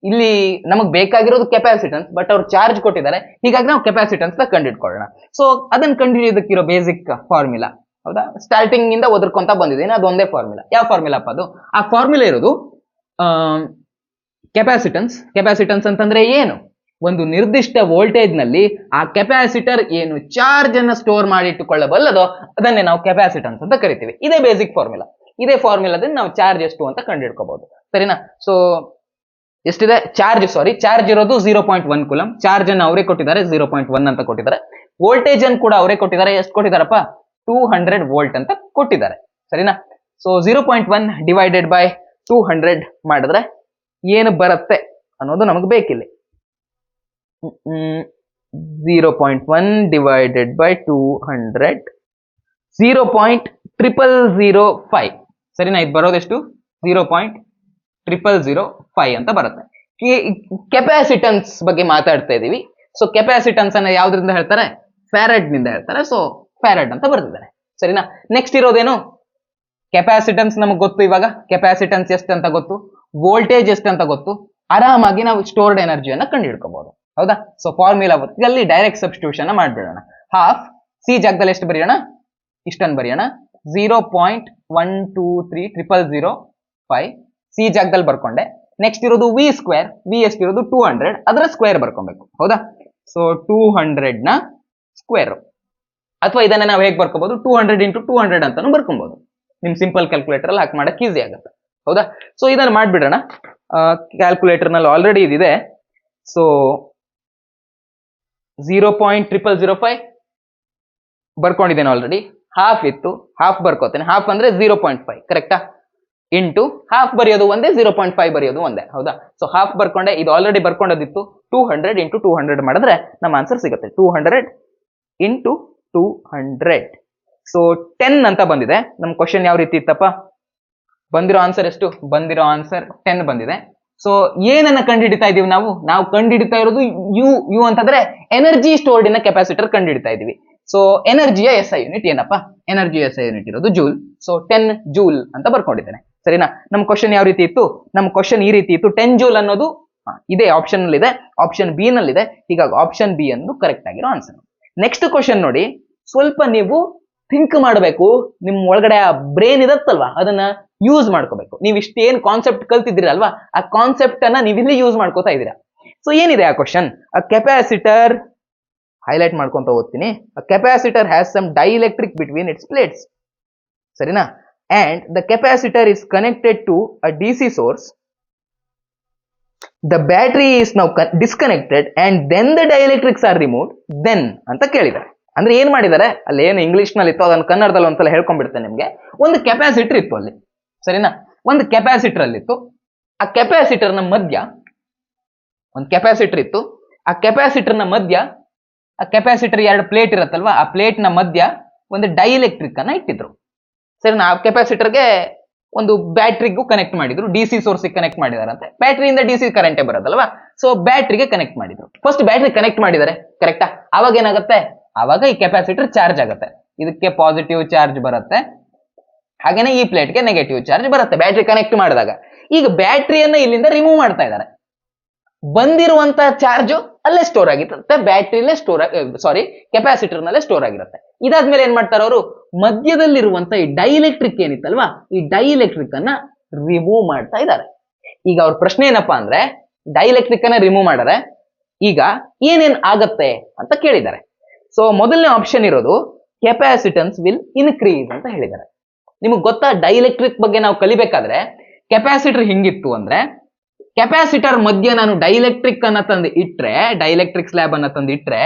S1: ಇಲ್ಲಿ ನಮಗ್ ಬೇಕಾಗಿರೋದು ಕೆಪಾಸಿಟನ್ಸ್, ಬಟ್ ಅವ್ರು ಚಾರ್ಜ್ ಕೊಟ್ಟಿದ್ದಾರೆ, ಹೀಗಾಗಿ ನಾವು ಕೆಪಾಸಿಟನ್ಸ್ ನ ಕಂಡುಹಿಡ್ಕೊಳ್ಳೋಣ. ಸೊ ಅದನ್ನ ಕಂಡುಹಿಡಿಯೋದಕ್ಕಿರೋ ಬೇಸಿಕ್ ಫಾರ್ಮುಲಾ, ಹೌದಾ, ಸ್ಟಾರ್ಟಿಂಗ್ ಇಂದ ಓದ್ಕೊಂತ ಬಂದಿದ್ದೀನಿ, ಅದೊಂದೇ ಫಾರ್ಮುಲಾ. ಯಾವ ಫಾರ್ಮುಲಾ ಅಪ್ಪ ಅದು? ಆ ಫಾರ್ಮುಲಾ ಇರೋದು ಕೆಪಾಸಿಟನ್ಸ್ ಅಂತಂದ್ರೆ ಏನು, ಒಂದು ನಿರ್ದಿಷ್ಟ ವೋಲ್ಟೇಜ್ ನಲ್ಲಿ ಆ ಕೆಪಾಸಿಟರ್ ಏನು ಚಾರ್ಜ್ ಅನ್ನ ಸ್ಟೋರ್ ಮಾಡಿ ಇಟ್ಟುಕೊಳ್ಳಬಲ್ಲದೋ ಅದನ್ನೇ ನಾವು ಕೆಪಾಸಿಟನ್ಸ್ ಅಂತ ಕರಿತೀವಿ. ಇದೇ ಬೇಸಿಕ್ ಫಾರ್ಮುಲಾ. ಇದೇ ಫಾರ್ಮುಲಾದಿಂದ ನಾವು ಚಾರ್ಜ್ ಎಷ್ಟು ಅಂತ ಕಂಡುಹಿಡ್ಕೋಬಹುದು. ಸರಿನಾ? ಸೊ ಎಷ್ಟಿದೆ ಚಾರ್ಜ್ ಇರೋದು 0.1 ಕೂಲಮ್. ಚಾರ್ಜ್ ಅನ್ನು ಅವರೇ ಕೊಟ್ಟಿದ್ದಾರೆ, 0.1 ಅಂತ ಕೊಟ್ಟಿದ್ದಾರೆ. ವೋಲ್ಟೇಜ್ ಅನ್ನು ಕೂಡ ಅವರೇ ಕೊಟ್ಟಿದ್ದಾರೆ. ಎಷ್ಟು ಕೊಟ್ಟಿದಾರಪ್ಪ? 200 ವೋಲ್ಟ್ ಅಂತ ಕೊಟ್ಟಿದ್ದಾರೆ. ಸರಿನಾ? ಸೊ 0.1 ಡಿವೈಡೆಡ್ ಬೈ 200 ಮಾಡಿದ್ರೆ ಏನು ಬರುತ್ತೆ ಅನ್ನೋದು ನಮಗೆ ಬೇಕಿಲ್ಲಿ. 0.1 divided by 200 0.0005. ಸರಿನಾ? ಇದು ಬರೋದೆಷ್ಟು? 0.0005 ಅಂತ ಬರುತ್ತೆ. ಕೆಪಾಸಿಟನ್ಸ್ ಬಗ್ಗೆ ಮಾತಾಡ್ತಾ ಇದೀವಿ. ಸೊ ಕೆಪಾಸಿಟನ್ಸ್ ಅನ್ನ ಯಾವ್ದ್ರಿಂದ ಹೇಳ್ತಾರೆ? ಫ್ಯಾರಡ್ ನಿಂದ ಹೇಳ್ತಾರೆ. ಸೊ ಫ್ಯಾರಡ್ ಅಂತ ಬರ್ತಿದ್ದಾರೆ. ಸರಿನಾ? ನೆಕ್ಸ್ಟ್ ಇರೋದೇನು? ಕೆಪಾಸಿಟನ್ಸ್ ನಮಗೆ ಗೊತ್ತು. ಇವಾಗ ಕೆಪಾಸಿಟನ್ಸ್ ಎಷ್ಟು ಅಂತ ಗೊತ್ತು, ವೋಲ್ಟೇಜ್ ಎಷ್ಟು ಅಂತ ಗೊತ್ತು. ಆರಾಮಾಗಿ ನಾವು ಸ್ಟೋರ್ಡ್ ಎನರ್ಜಿಯನ್ನ ಕಂಡುಹಿಡ್ಕೋಬಹುದು. ಹೌದಾ? ಸೊ ಫಾರ್ಮುಲಾ ಅಲ್ಲಿ ಡೈರೆಕ್ಟ್ ಸಬ್ಸ್ಟಿಟ್ಯೂಷನ್ ಮಾಡ್ಬಿಡೋಣ. ಹಾಫ್ ಸಿ ಜಾಗದಲ್ಲಿ ಎಷ್ಟು ಬರೆಯೋಣ? ಇಷ್ಟನ್ನು ಬರೆಯೋಣ. 0.1230005 ಸಿ ಜಾಗದಲ್ಲಿ ಬರ್ಕೊಂಡೆ. ನೆಕ್ಸ್ಟ್ ಇರೋದು ವಿ ಸ್ಕ್ವೇರ್. ವಿ ಎಷ್ಟಿರೋದು 200, ಅದರ ಸ್ಕ್ವೇರ್ ಬರ್ಕೊಬೇಕು. ಹೌದಾ? ಸೊ 200 ನ ಸ್ಕ್ವೇರ್, ಅಥವಾ ಇದನ್ನ ನಾವು ಹೇಗೆ ಬರ್ಕೋಬಹುದು, 200 × 200 ಅಂತಾನು ಬರ್ಕೊಬಹುದು. ನಿಮ್ ಸಿಂಪಲ್ ಕ್ಯಾಲ್ಕುಲೇಟರ್ ಅಲ್ಲಿ ಹಾಕಿ ಮಾಡಕ್ ಈಸಿ ಆಗುತ್ತೆ. ಹೌದಾ? ಸೊ ಇದನ್ನ ಮಾಡ್ಬಿಡೋಣ. ಕ್ಯಾಲ್ಕುಲೇಟರ್ ನಲ್ಲಿ ಆಲ್ರೆಡಿ ಇದಿದೆ. ಸೊ 0.0005 ಬರ್ಕೊಂಡಿದ್ದೇನೆ ಆಲ್ರೆಡಿ. ಹಾಫ್ ಇತ್ತು, ಹಾಫ್ ಬರ್ಕೋತೇನೆ. ಹಾಫ್ ಅಂದ್ರೆ 0.5. ಕರೆಕ್ಟಾ? ಇಂಟು ಹಾಫ್ ಬರೆಯೋದು ಒಂದೇ, 0.5 ಬರೆಯೋದು ಒಂದೇ. ಹೌದಾ? ಸೊ ಹಾಫ್ ಬರ್ಕೊಂಡೆ. ಇದು ಆಲ್ರೆಡಿ ಬರ್ಕೊಂಡದಿತ್ತು. 200 × 200 ಮಾಡಿದ್ರೆ ನಮ್ಮ ಆನ್ಸರ್ ಸಿಗುತ್ತೆ. 200 × 200. ಸೊ 10 ಅಂತ ಬಂದಿದೆ. ನಮ್ ಕ್ವಶನ್ ಯಾವ ರೀತಿ ಇತ್ತಪ್ಪ? ಬಂದಿರೋ ಆನ್ಸರ್ ಎಷ್ಟು? ಬಂದಿರೋ ಆನ್ಸರ್ 10 ಬಂದಿದೆ. ಸೊ ಏನನ್ನ ಕಂಡುಹಿಡಿತಾ ಇದೀವಿ ನಾವು ಕಂಡುಹಿಡಿತಾ ಇರೋದು ಯು ಅಂತಂದ್ರೆ ಎನರ್ಜಿ ಸ್ಟೋರ್ಡ್ ಇನ್ ಕೆಪಾಸಿಟರ್ ಕಂಡುಹಿಡಿತಾ ಇದೀವಿ. ಸೊ ಎನರ್ಜಿಯ SI ಯೂನಿಟ್ ಏನಪ್ಪ? ಎನರ್ಜಿ SI ಯೂನಿಟ್ ಇರೋದು ಜೂಲ್. ಸೊ 10 ಜೂಲ್ ಅಂತ ಬರ್ಕೊಂಡಿದ್ದೇನೆ. ಸರಿನಾ? ನಮ್ ಕ್ವಶನ್ ಯಾವ ರೀತಿ ಇತ್ತು? ನಮ್ ಕ್ವಶನ್ ಈ ರೀತಿ ಇತ್ತು. 10 ಜೂಲ್ ಅನ್ನೋದು ಇದೆ, ಆಪ್ಷನ್ ನಲ್ಲಿ ಇದೆ, ಆಪ್ಷನ್ ಬಿ ನಲ್ಲಿ ಇದೆ. ಹೀಗಾಗಿ ಆಪ್ಷನ್ ಬಿ ಅನ್ನೋದು ಕರೆಕ್ಟ್ ಆಗಿರೋ ಆನ್ಸರ್. ನೆಕ್ಸ್ಟ್ ಕ್ವಶನ್ ನೋಡಿ, ಸ್ವಲ್ಪ ನೀವು ಥಿಂಕ್ ಮಾಡಬೇಕು. ನಿಮ್ ಒಳಗಡೆ ಆ ಬ್ರೈನ್ ಇರುತ್ತಲ್ವಾ, ಅದನ್ನ ಯೂಸ್ ಮಾಡ್ಕೋಬೇಕು. ನೀವು ಇಷ್ಟೇನ್ ಕಾನ್ಸೆಪ್ಟ್ ಕಲ್ತಿದ್ದೀರಾ ಅಲ್ವಾ, ಆ ಕಾನ್ಸೆಪ್ಟ್ ಅನ್ನ ನೀವು ಇಲ್ಲಿ ಯೂಸ್ ಮಾಡ್ಕೋತಾ ಇದ್ದೀರಾ. ಸೊ ಏನಿದೆ ಆ ಕ್ವಶನ್? ಅ ಕೆಪಾಸಿಟರ್, ಹೈಲೈಟ್ ಮಾಡ್ಕೊಂತ ಓದ್ತೀನಿ. A capacitor has some dielectric between its plates. ಸರಿನಾ? And the capacitor is connected to a DC source. The battery is now disconnected and then the dielectrics are removed. Then ಅಂತ ಕೇಳಿದ್ದಾರೆ. ಅಂದ್ರೆ ಏನ್ ಮಾಡಿದ್ದಾರೆ? ಅಲ್ಲಿ ಏನು ಇಂಗ್ಲಿಷ್ ನಲ್ಲಿ ಇತ್ತು ಅದನ್ನ ಕನ್ನಡದಲ್ಲಿ ಒಂದ್ಸಲ ಹೇಳ್ಕೊಂಡ್ಬಿಡ್ತೇನೆ ನಿಮ್ಗೆ. ಒಂದು ಕೆಪಾಸಿಟರ್ ಇತ್ತು ಅಲ್ಲಿ. ಸರಿನಾ? ಒಂದು ಕೆಪಾಸಿಟರ್ ಅಲ್ಲಿತ್ತು. ಆ ಕೆಪಾಸಿಟರ್ ನ ಮಧ್ಯ ಒಂದು ಕೆಪಾಸಿಟರ್ ಇತ್ತು. ಆ ಕೆಪಾಸಿಟರ್ ನ ಮಧ್ಯ, ಆ ಕೆಪಾಸಿಟರ್ 2 ಪ್ಲೇಟ್ ಇರುತ್ತಲ್ವಾ, ಆ ಪ್ಲೇಟ್ ನ ಮಧ್ಯ ಒಂದು ಡೈಎಲೆಕ್ಟ್ರಿಕ್ ಅನ್ನ ಇಟ್ಟಿದ್ರು. ಸರಿನಾ? ಆ ಕೆಪಾಸಿಟರ್ಗೆ ಒಂದು ಬ್ಯಾಟ್ರಿಗೂ ಕನೆಕ್ಟ್ ಮಾಡಿದ್ರು, DC ಸೋರ್ಸ್ ಕನೆಕ್ಟ್ ಮಾಡಿದಾರಂತೆ. ಬ್ಯಾಟ್ರಿಯಿಂದ DC ಕರೆಂಟೇ ಬರೋದಲ್ವಾ, ಸೊ ಬ್ಯಾಟ್ರಿಗೆ ಕನೆಕ್ಟ್ ಮಾಡಿದ್ರು. ಫಸ್ಟ್ ಬ್ಯಾಟ್ರಿ ಕನೆಕ್ಟ್ ಮಾಡಿದ್ದಾರೆ. ಕರೆಕ್ಟಾ? ಅವಾಗ ಏನಾಗುತ್ತೆ? ಅವಾಗ ಈ ಕೆಪಾಸಿಟರ್ ಚಾರ್ಜ್ ಆಗುತ್ತೆ. ಇದಕ್ಕೆ ಪಾಸಿಟಿವ್ ಚಾರ್ಜ್ ಬರುತ್ತೆ, ಹಾಗೇನೆ ಈ ಪ್ಲೇಟ್ಗೆ ನೆಗೆಟಿವ್ ಚಾರ್ಜ್ ಬರುತ್ತೆ ಬ್ಯಾಟ್ರಿ ಕನೆಕ್ಟ್ ಮಾಡಿದಾಗ. ಈಗ ಬ್ಯಾಟ್ರಿಯನ್ನ ಇಲ್ಲಿಂದ ರಿಮೂವ್ ಮಾಡ್ತಾ ಇದ್ದಾರೆ. ಬಂದಿರುವಂತ ಚಾರ್ಜ್ ಅಲ್ಲೇ ಸ್ಟೋರ್ ಆಗಿರುತ್ತೆ, ಬ್ಯಾಟ್ರಿಲೇ ಕೆಪಾಸಿಟರ್ ನಲ್ಲೇ ಸ್ಟೋರ್ ಆಗಿರುತ್ತೆ. ಇದಾದ್ಮೇಲೆ ಏನ್ ಮಾಡ್ತಾರೆ ಅವರು, ಮಧ್ಯದಲ್ಲಿರುವಂತ ಈ ಡೈಎಲೆಕ್ಟ್ರಿಕ್ ಏನಿತ್ತಲ್ವಾ, ಈ ಡೈಎಲೆಕ್ಟ್ರಿಕ್ ಅನ್ನ ರಿಮೂವ್ ಮಾಡ್ತಾ ಇದ್ದಾರೆ. ಈಗ ಅವ್ರ ಪ್ರಶ್ನೆ ಏನಪ್ಪಾ ಅಂದ್ರೆ, ಡೈಎಲೆಕ್ಟ್ರಿಕ್ ಅನ್ನ ರಿಮೂವ್ ಮಾಡಾರೆ, ಈಗ ಏನೇನ್ ಆಗತ್ತೆ ಅಂತ ಕೇಳಿದ್ದಾರೆ. ಸೊ ಮೊದಲನೇ ಆಪ್ಷನ್ ಇರೋದು ಕೆಪಾಸಿಟನ್ಸ್ ವಿಲ್ ಇನ್ಕ್ರೀಸ್ ಅಂತ ಹೇಳಿದ್ದಾರೆ. ನಿಮಗೆ ಗೊತ್ತಾ, ಡೈಎಲೆಕ್ಟ್ರಿಕ್ ಬಗ್ಗೆ ನಾವು ಕಲಿಬೇಕಾದ್ರೆ ಕೆಪಾಸಿಟರ್ ಹಿಂಗಿತ್ತು ಅಂದ್ರೆ, ಕೆಪಾಸಿಟರ್ ಮಧ್ಯ ನಾನು ಡೈಎಲೆಕ್ಟ್ರಿಕ್ ಅನ್ನ ತಂದು ಇಟ್ರೆ, ಡೈಎಲೆಕ್ಟ್ರಿಕ್ ಸ್ಲ್ಯಾಬ್ ಅನ್ನ ತಂದು ಇಟ್ರೆ,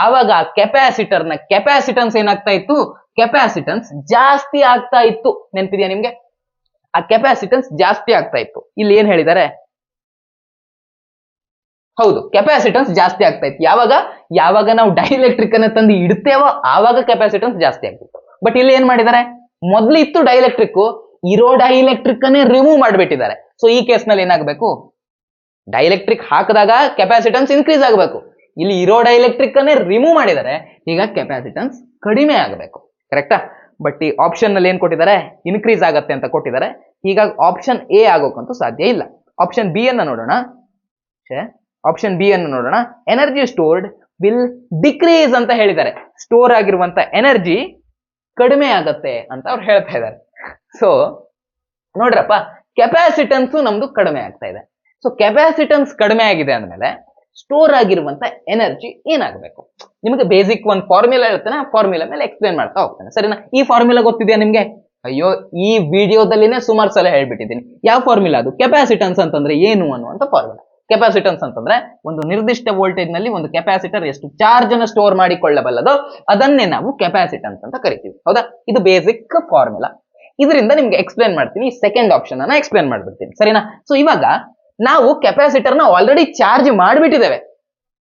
S1: ಆವಾಗ ಆ ಕೆಪಾಸಿಟರ್ ನ ಕೆಪಾಸಿಟನ್ಸ್ ಏನಾಗ್ತಾ ಇತ್ತು, ಕೆಪಾಸಿಟನ್ಸ್ ಜಾಸ್ತಿ ಆಗ್ತಾ ಇತ್ತು. ನೆನಪಿದ್ಯಾ ನಿಮ್ಗೆ? ಆ ಕೆಪಾಸಿಟನ್ಸ್ ಜಾಸ್ತಿ ಆಗ್ತಾ ಇತ್ತು. ಇಲ್ಲಿ ಏನ್ ಹೇಳಿದ್ದಾರೆ, ಹೌದು, ಕೆಪಾಸಿಟನ್ಸ್ ಜಾಸ್ತಿ ಆಗ್ತಾ ಇತ್ತು. ಯಾವಾಗ ನಾವು ಡೈಎಲೆಕ್ಟ್ರಿಕ್ ಅನ್ನ ತಂದು ಇಡ್ತೇವೋ ಆವಾಗ ಕೆಪಾಸಿಟನ್ಸ್ ಜಾಸ್ತಿ ಆಗ್ತಿತ್ತು. ಬಟ್ ಇಲ್ಲಿ ಏನ್ ಮಾಡಿದ್ದಾರೆ, ಮೊದ್ಲು ಇತ್ತು ಡೈಎಲೆಕ್ಟ್ರಿಕ್, ಇರೋ ಡೈಎಲೆಕ್ಟ್ರಿಕ್ ಅನ್ನೇ ರಿಮೂವ್ ಮಾಡಿಬಿಟ್ಟಿದ್ದಾರೆ. ಸೊ ಈ ಕೇಸ್ ನಲ್ಲಿ ಏನಾಗಬೇಕು, ಡೈಎಲೆಕ್ಟ್ರಿಕ್ ಹಾಕಿದಾಗ ಕೆಪಾಸಿಟನ್ಸ್ ಇನ್ಕ್ರೀಸ್ ಆಗಬೇಕು. ಇಲ್ಲಿ ಇರೋ ಡೈಎಲೆಕ್ಟ್ರಿಕ್ ಅನ್ನೇ ರಿಮೂವ್ ಮಾಡಿದ್ದಾರೆ, ಈಗ ಕೆಪಾಸಿಟನ್ಸ್ ಕಡಿಮೆ ಆಗಬೇಕು. ಕರೆಕ್ಟಾ? ಬಟ್ ಈ ಆಪ್ಷನ್ ನಲ್ಲಿ ಏನ್ ಕೊಟ್ಟಿದ್ದಾರೆ, ಇನ್ಕ್ರೀಸ್ ಆಗತ್ತೆ ಅಂತ ಕೊಟ್ಟಿದ್ದಾರೆ. ಹೀಗಾಗಿ ಆಪ್ಷನ್ ಎ ಆಗೋಕ್ಕಂತೂ ಸಾಧ್ಯ ಇಲ್ಲ. ಆಪ್ಷನ್ ಬಿ ಅನ್ನ ನೋಡೋಣ. ಎನರ್ಜಿ ಸ್ಟೋರ್ಡ್ ವಿಲ್ ಡಿಕ್ರೀಸ್ ಅಂತ ಹೇಳಿದ್ದಾರೆ. ಸ್ಟೋರ್ ಆಗಿರುವಂತ ಎನರ್ಜಿ ಕಡಿಮೆ ಆಗತ್ತೆ ಅಂತ ಅವ್ರು ಹೇಳ್ತಾ ಇದ್ದಾರೆ. ಸೊ ನೋಡ್ರಪ್ಪ, ಕೆಪಾಸಿಟನ್ಸ್ ನಮ್ದು ಕಡಿಮೆ ಆಗ್ತಾ ಇದೆ. ಸೊ ಕೆಪಾಸಿಟನ್ಸ್ ಕಡಿಮೆ ಆಗಿದೆ ಅಂದ್ಮೇಲೆ ಸ್ಟೋರ್ ಆಗಿರುವಂತ ಎನರ್ಜಿ ಏನಾಗಬೇಕು? ನಿಮಗೆ ಬೇಸಿಕ್ ಒಂದು ಫಾರ್ಮುಲಾ ಹೇಳ್ತಾನೆ, ಆ ಫಾರ್ಮುಲಾ ಮೇಲೆ ಎಕ್ಸ್ಪ್ಲೇನ್ ಮಾಡ್ತಾ ಹೋಗ್ತಾನೆ. ಸರಿನಾ? ಈ ಫಾರ್ಮುಲಾ ಗೊತ್ತಿದೆಯಾ ನಿಮ್ಗೆ? ಅಯ್ಯೋ, ಈ ವಿಡಿಯೋದಲ್ಲಿನೇ ಸುಮಾರು ಸಲ ಹೇಳ್ಬಿಟ್ಟಿದ್ದೀನಿ. ಯಾವ ಫಾರ್ಮುಲಾ ಅದು? ಕೆಪಾಸಿಟನ್ಸ್ ಅಂತಂದ್ರೆ ಏನು ಅನ್ನುವಂತ ಫಾರ್ಮುಲಾ. ಕೆಪಾಸಿಟನ್ಸ್ ಅಂತಂದ್ರೆ ಒಂದು ನಿರ್ದಿಷ್ಟ ವೋಲ್ಟೇಜ್ ನಲ್ಲಿ ಒಂದು ಕೆಪಾಸಿಟರ್ ಎಷ್ಟು ಚಾರ್ಜ್ ಅನ್ನು ಸ್ಟೋರ್ ಮಾಡಿಕೊಳ್ಳಬಲ್ಲದೋ ಅದನ್ನೇ ನಾವು ಕೆಪಾಸಿಟನ್ಸ್ ಅಂತ ಕರಿತೀವಿ. ಹೌದಾ? ಇದು ಬೇಸಿಕ್ ಫಾರ್ಮುಲಾ. ಇದರಿಂದ ನಿಮ್ಗೆ ಎಕ್ಸ್ಪ್ಲೇನ್ ಮಾಡ್ತೀನಿ. ಸೆಕೆಂಡ್ ಆಪ್ಷನ್ ಅನ್ನ ಎಕ್ಸ್ಪ್ಲೇನ್ ಮಾಡ್ಬಿಡ್ತೀನಿ. ಸರಿನಾ? ಸೊ ಇವಾಗ ನಾವು ಕೆಪಾಸಿಟರ್ನ ಆಲ್ರೆಡಿ ಚಾರ್ಜ್ ಮಾಡಿಬಿಟ್ಟಿದ್ದೇವೆ,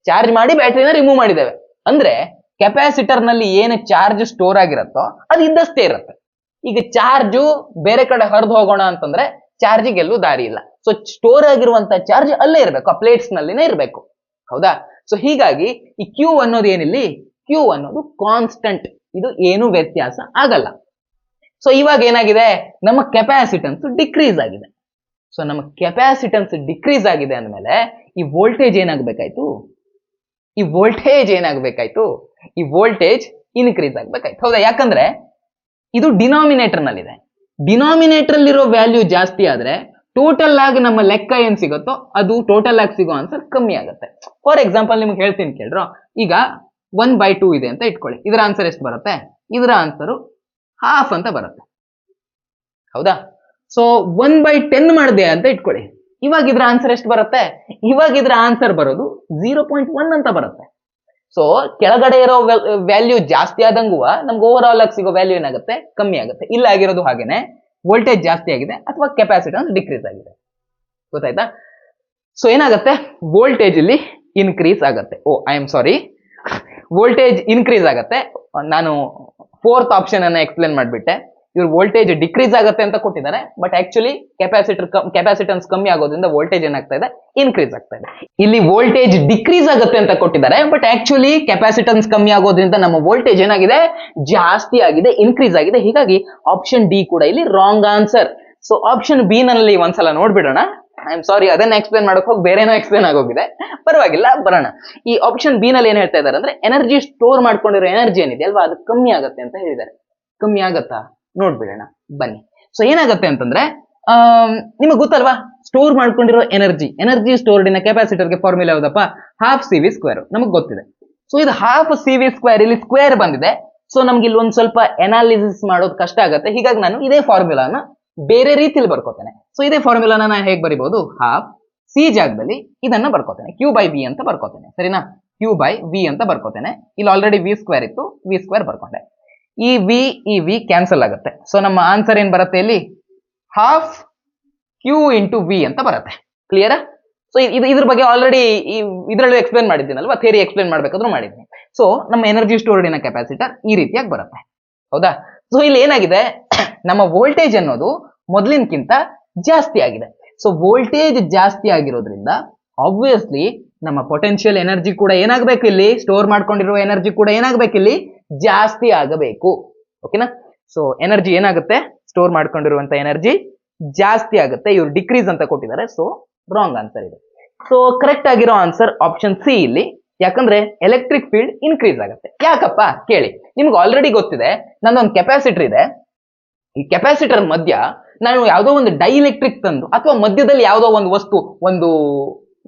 S1: ಚಾರ್ಜ್ ಮಾಡಿ ಬ್ಯಾಟ್ರಿನ ರಿಮೂವ್ ಮಾಡಿದ್ದೇವೆ. ಅಂದ್ರೆ ಕೆಪಾಸಿಟರ್ ನಲ್ಲಿ ಏನು ಚಾರ್ಜ್ ಸ್ಟೋರ್ ಆಗಿರುತ್ತೋ ಅದು ಇದ್ದಷ್ಟೇ ಇರುತ್ತೆ. ಈಗ ಚಾರ್ಜು ಬೇರೆ ಕಡೆ ಹರಿದು ಹೋಗೋಣ ಅಂತಂದ್ರೆ ಚಾರ್ಜಿಗೆ ಎಲ್ಲೂ ದಾರಿ ಇಲ್ಲ. ಸೊ ಸ್ಟೋರ್ ಆಗಿರುವಂತ ಚಾರ್ಜ್ ಅಲ್ಲೇ ಇರಬೇಕು, ಆ ಪ್ಲೇಟ್ಸ್ ನಲ್ಲಿನೇ ಇರಬೇಕು. ಹೌದಾ? ಸೊ ಹೀಗಾಗಿ ಈ ಕ್ಯೂ ಅನ್ನೋದು ಏನಿಲ್ಲಿ, ಕ್ಯೂ ಅನ್ನೋದು ಕಾನ್ಸ್ಟಂಟ್, ಇದು ಏನು ವ್ಯತ್ಯಾಸ ಆಗಲ್ಲ. ಸೊ ಇವಾಗ ಏನಾಗಿದೆ, ನಮ್ಮ ಕೆಪಾಸಿಟನ್ಸ್ ಡಿಕ್ರೀಸ್ ಆಗಿದೆ. ಸೊ ನಮ್ಮ ಕೆಪಾಸಿಟನ್ಸ್ ಡಿಕ್ರೀಸ್ ಆಗಿದೆ ಅಂದಮೇಲೆ ಈ ವೋಲ್ಟೇಜ್ ಏನಾಗಬೇಕಾಯ್ತು, ಈ ವೋಲ್ಟೇಜ್ ಇನ್ಕ್ರೀಸ್ ಆಗ್ಬೇಕಾಯ್ತು. ಹೌದಾ? ಯಾಕಂದ್ರೆ ಇದು ಡಿನಾಮಿನೇಟರ್ ನಲ್ಲಿದೆ. ಡಿನಾಮಿನೇಟರ್ ಅಲ್ಲಿರೋ ವ್ಯಾಲ್ಯೂ ಜಾಸ್ತಿ ಆದ್ರೆ ಟೋಟಲ್ ಆಗಿ ನಮ್ಮ ಲೆಕ್ಕ ಏನ್ ಸಿಗುತ್ತೋ ಅದು ಟೋಟಲ್ ಆಗಿ ಸಿಗೋ ಆನ್ಸರ್ ಕಮ್ಮಿ ಆಗುತ್ತೆ. ಫಾರ್ ಎಕ್ಸಾಂಪಲ್ ನಿಮ್ಗೆ ಹೇಳ್ತೀನಿ ಕೇಳ್ರೋ, ಈಗ 1/2 ಇದೆ ಅಂತ ಇಟ್ಕೊಳ್ಳಿ. ಇದರ ಆನ್ಸರ್ ಎಷ್ಟು ಬರುತ್ತೆ? ಇದರ ಆನ್ಸರ್ ಹಾಫ್ ಅಂತ ಬರುತ್ತೆ. ಹೌದಾ? ಸೊ 1/10 ಮಾಡಿದೆ ಅಂತ ಇಟ್ಕೊಳ್ಳಿ. ಇವಾಗ ಇದ್ರ ಆನ್ಸರ್ ಎಷ್ಟು ಬರುತ್ತೆ? ಇವಾಗ ಇದ್ರ ಆನ್ಸರ್ ಬರೋದು 0.1 ಅಂತ ಬರುತ್ತೆ. ಸೊ ಕೆಳಗಡೆ ಇರೋ ವ್ಯಾಲ್ಯೂ ಜಾಸ್ತಿ ಆದಂಗೂ ನಮ್ಗೆ ಓವರ್ ಆಲ್ ಆಗಿ ಸಿಗೋ ವ್ಯಾಲ್ಯೂ ಏನಾಗುತ್ತೆ? ಕಮ್ಮಿ ಆಗುತ್ತೆ. ಇಲ್ಲ ಆಗಿರೋದು ಹಾಗೇನೆ, ವೋಲ್ಟೇಜ್ ಜಾಸ್ತಿ ಆಗಿದೆ ಅಥವಾ ಕೆಪಾಸಿಟನ್ಸ್ ಡಿಕ್ರೀಸ್ ಆಗಿದೆ. ಗೊತ್ತಾಯ್ತಾ? ಸೊ ಏನಾಗುತ್ತೆ, ವೋಲ್ಟೇಜ್ ಇಲ್ಲಿ ಇನ್ಕ್ರೀಸ್ ಆಗುತ್ತೆ. ವೋಲ್ಟೇಜ್ ಇನ್ಕ್ರೀಸ್ ಆಗುತ್ತೆ. ನಾನು ಫೋರ್ತ್ ಆಪ್ಷನ್ ಅನ್ನ ಎಕ್ಸ್ಪ್ಲೇನ್ ಮಾಡಿಬಿಟ್ಟೆ. ಇವ್ರು ವೋಲ್ಟೇಜ್ ಡಿಕ್ರೀಸ್ ಆಗುತ್ತೆ ಅಂತ ಕೊಟ್ಟಿದ್ದಾರೆ, ಬಟ್ ಆಕ್ಚುಲಿ ಕೆಪಾಸಿಟನ್ಸ್ ಕಮ್ಮಿ ಆಗೋದ್ರಿಂದ ವೋಲ್ಟೇಜ್ ಏನಾಗ್ತಾ ಇದೆ? ಇನ್ಕ್ರೀಸ್ ಆಗ್ತಾ ಇದೆ. ಇಲ್ಲಿ ವೋಲ್ಟೇಜ್ ಡಿಕ್ರೀಸ್ ಆಗುತ್ತೆ ಅಂತ ಕೊಟ್ಟಿದ್ದಾರೆ, ಬಟ್ ಆಕ್ಚುಲಿ ಕೆಪಾಸಿಟನ್ಸ್ ಕಮ್ಮಿ ಆಗೋದ್ರಿಂದ ನಮ್ಮ ವೋಲ್ಟೇಜ್ ಏನಾಗಿದೆ? ಜಾಸ್ತಿ ಆಗಿದೆ, ಇನ್ಕ್ರೀಸ್ ಆಗಿದೆ. ಹೀಗಾಗಿ ಆಪ್ಷನ್ ಡಿ ಕೂಡ ಇಲ್ಲಿ wrong answer. So option B ನಲ್ಲಿ ಒಂದ್ಸಲ ನೋಡ್ಬಿಡೋಣ. ಐ ಆಮ್ ಸಾರಿ, ಅದನ್ನ ಎಕ್ಸ್ಪ್ಲೇನ್ ಮಾಡಕ್ ಹೋಗಿ ಬೇರೆನೋ ಎಕ್ಸ್ಪ್ಲೇನ್ ಆಗೋಗಿದೆ. ಪರವಾಗಿಲ್ಲ, ಬರೋಣ. ಈ ಆಪ್ಷನ್ ಬಿ ನಲ್ಲಿ ಏನ್ ಹೇಳ್ತಾ ಇದ್ದಾರೆ ಅಂದ್ರೆ, ಎನರ್ಜಿ ಸ್ಟೋರ್ ಮಾಡ್ಕೊಂಡಿರೋ ಎನರ್ಜಿ ಏನಿದೆ ಅಲ್ವಾ, ಅದು ಕಮ್ಮಿ ಆಗುತ್ತೆ ಅಂತ ಹೇಳಿದ್ದಾರೆ. ಕಮ್ಮಿ ಆಗತ್ತಾ? ನೋಡ್ಬಿಡೋಣ ಬನ್ನಿ. ಸೊ ಏನಾಗುತ್ತೆ ಅಂತಂದ್ರೆ, ನಿಮಗೆ ಗೊತ್ತಲ್ವಾ, ಸ್ಟೋರ್ ಮಾಡ್ಕೊಂಡಿರೋ ಎನರ್ಜಿ ಸ್ಟೋರ್ಡ್ ಇನ್ ಕೆಪಾಸಿಟರ್ಗೆ ಫಾರ್ಮುಲಾ ಯಾವ್ದಪ್ಪ? Half CV². ನಮಗೆ ಗೊತ್ತಿದೆ. ಸೊ ಇದು ಹಾಫ್ CV², ಇಲ್ಲಿ ಸ್ಕ್ವೇರ್ ಬಂದಿದೆ. ಸೊ ನಮ್ಗೆ ಇಲ್ಲಿ ಒಂದ್ ಸ್ವಲ್ಪ ಎನಾಲಿಸಿಸ್ ಮಾಡೋದು ಕಷ್ಟ ಆಗುತ್ತೆ. ಹೀಗಾಗಿ ನಾನು ಇದೇ ಫಾರ್ಮುಲಾನ ಬೇರೆ ರೀತಿಯಲ್ಲಿ ಬರ್ಕೋತೇನೆ. ಸೊ ಇದೇ ಫಾರ್ಮುಲಾನ ನಾನು ಹೇಗೆ ಬರಿಬಹುದು? ಹಾಫ್ ಸಿ ಜಾಗದಲ್ಲಿ ಇದನ್ನ ಬರ್ಕೋತೇನೆ, Q/V ಅಂತ ಬರ್ಕೋತೇನೆ. ಸರಿನಾ? Q/V ಅಂತ ಬರ್ಕೋತೇನೆ. ಇಲ್ಲಿ ಆಲ್ರೆಡಿ V² ಇತ್ತು, V² ಬರ್ಕೊಂಡೆ. ಈ V ಕ್ಯಾನ್ಸಲ್ ಆಗುತ್ತೆ. ಸೊ ನಮ್ಮ ಆನ್ಸರ್ ಏನ್ ಬರುತ್ತೆ ಇಲ್ಲಿ? ಹಾಫ್ Q/V ಅಂತ ಬರುತ್ತೆ. ಕ್ಲಿಯರಾ? ಸೊ ಇದ್ರ ಬಗ್ಗೆ ಆಲ್ರೆಡಿ ಇದರಲ್ಲಿ ಎಕ್ಸ್ಪ್ಲೇನ್ ಮಾಡಿದ್ದೀನಲ್ವಾ, ಥಿಯರಿ ಎಕ್ಸ್ಪ್ಲೇನ್ ಮಾಡ್ಬೇಕಾದ್ರೂ ಮಾಡಿದ್ದೀನಿ. ಸೊ ನಮ್ಮ ಎನರ್ಜಿ ಸ್ಟೋರ್ಡ್ ಇನ್ ಕೆಪಾಸಿಟರ್ ಈ ರೀತಿಯಾಗಿ ಬರುತ್ತೆ. ಹೌದಾ? ಸೊ ಇಲ್ಲಿ ಏನಾಗಿದೆ, ನಮ್ಮ ವೋಲ್ಟೇಜ್ ಅನ್ನೋದು ಮೊದಲಿನಕ್ಕಿಂತ ಜಾಸ್ತಿ ಆಗಿದೆ. ಸೊ ವೋಲ್ಟೇಜ್ ಜಾಸ್ತಿ ಆಗಿರೋದ್ರಿಂದ ಆಬ್ವಿಯಸ್ಲಿ ನಮ್ಮ ಪೊಟೆನ್ಷಿಯಲ್ ಎನರ್ಜಿ ಕೂಡ ಏನಾಗಬೇಕು, ಇಲ್ಲಿ ಸ್ಟೋರ್ ಮಾಡ್ಕೊಂಡಿರುವ ಎನರ್ಜಿ ಕೂಡ ಏನಾಗಬೇಕು, ಇಲ್ಲಿ ಜಾಸ್ತಿ ಆಗಬೇಕು. ಓಕೆನಾ? ಸೊ ಎನರ್ಜಿ ಏನಾಗುತ್ತೆ? ಸ್ಟೋರ್ ಮಾಡ್ಕೊಂಡಿರುವಂತ ಎನರ್ಜಿ ಜಾಸ್ತಿ ಆಗುತ್ತೆ. ಇವ್ರು ಡಿಕ್ರೀಸ್ ಅಂತ ಕೊಟ್ಟಿದ್ದಾರೆ, ಸೊ ರಾಂಗ್ ಆನ್ಸರ್ ಇದೆ. ಸೊ ಕರೆಕ್ಟ್ ಆಗಿರೋ ಆನ್ಸರ್ ಆಪ್ಷನ್ ಸಿ ಇಲ್ಲಿ. ಯಾಕಂದ್ರೆ ಎಲೆಕ್ಟ್ರಿಕ್ ಫೀಲ್ಡ್ ಇನ್ಕ್ರೀಸ್ ಆಗುತ್ತೆ. ಯಾಕಪ್ಪ ಕೇಳಿ, ನಿಮ್ಗೆ ಆಲ್ರೆಡಿ ಗೊತ್ತಿದೆ, ನಂದೊಂದು ಕೆಪಾಸಿಟರ್ ಇದೆ. ಈ ಕೆಪಾಸಿಟರ್ ಮಧ್ಯ ನಾನು ಯಾವುದೋ ಒಂದು ಡೈಎಲೆಕ್ಟ್ರಿಕ್ ತಂದು ಅಥವಾ ಮಧ್ಯದಲ್ಲಿ ಯಾವುದೋ ಒಂದು ವಸ್ತು, ಒಂದು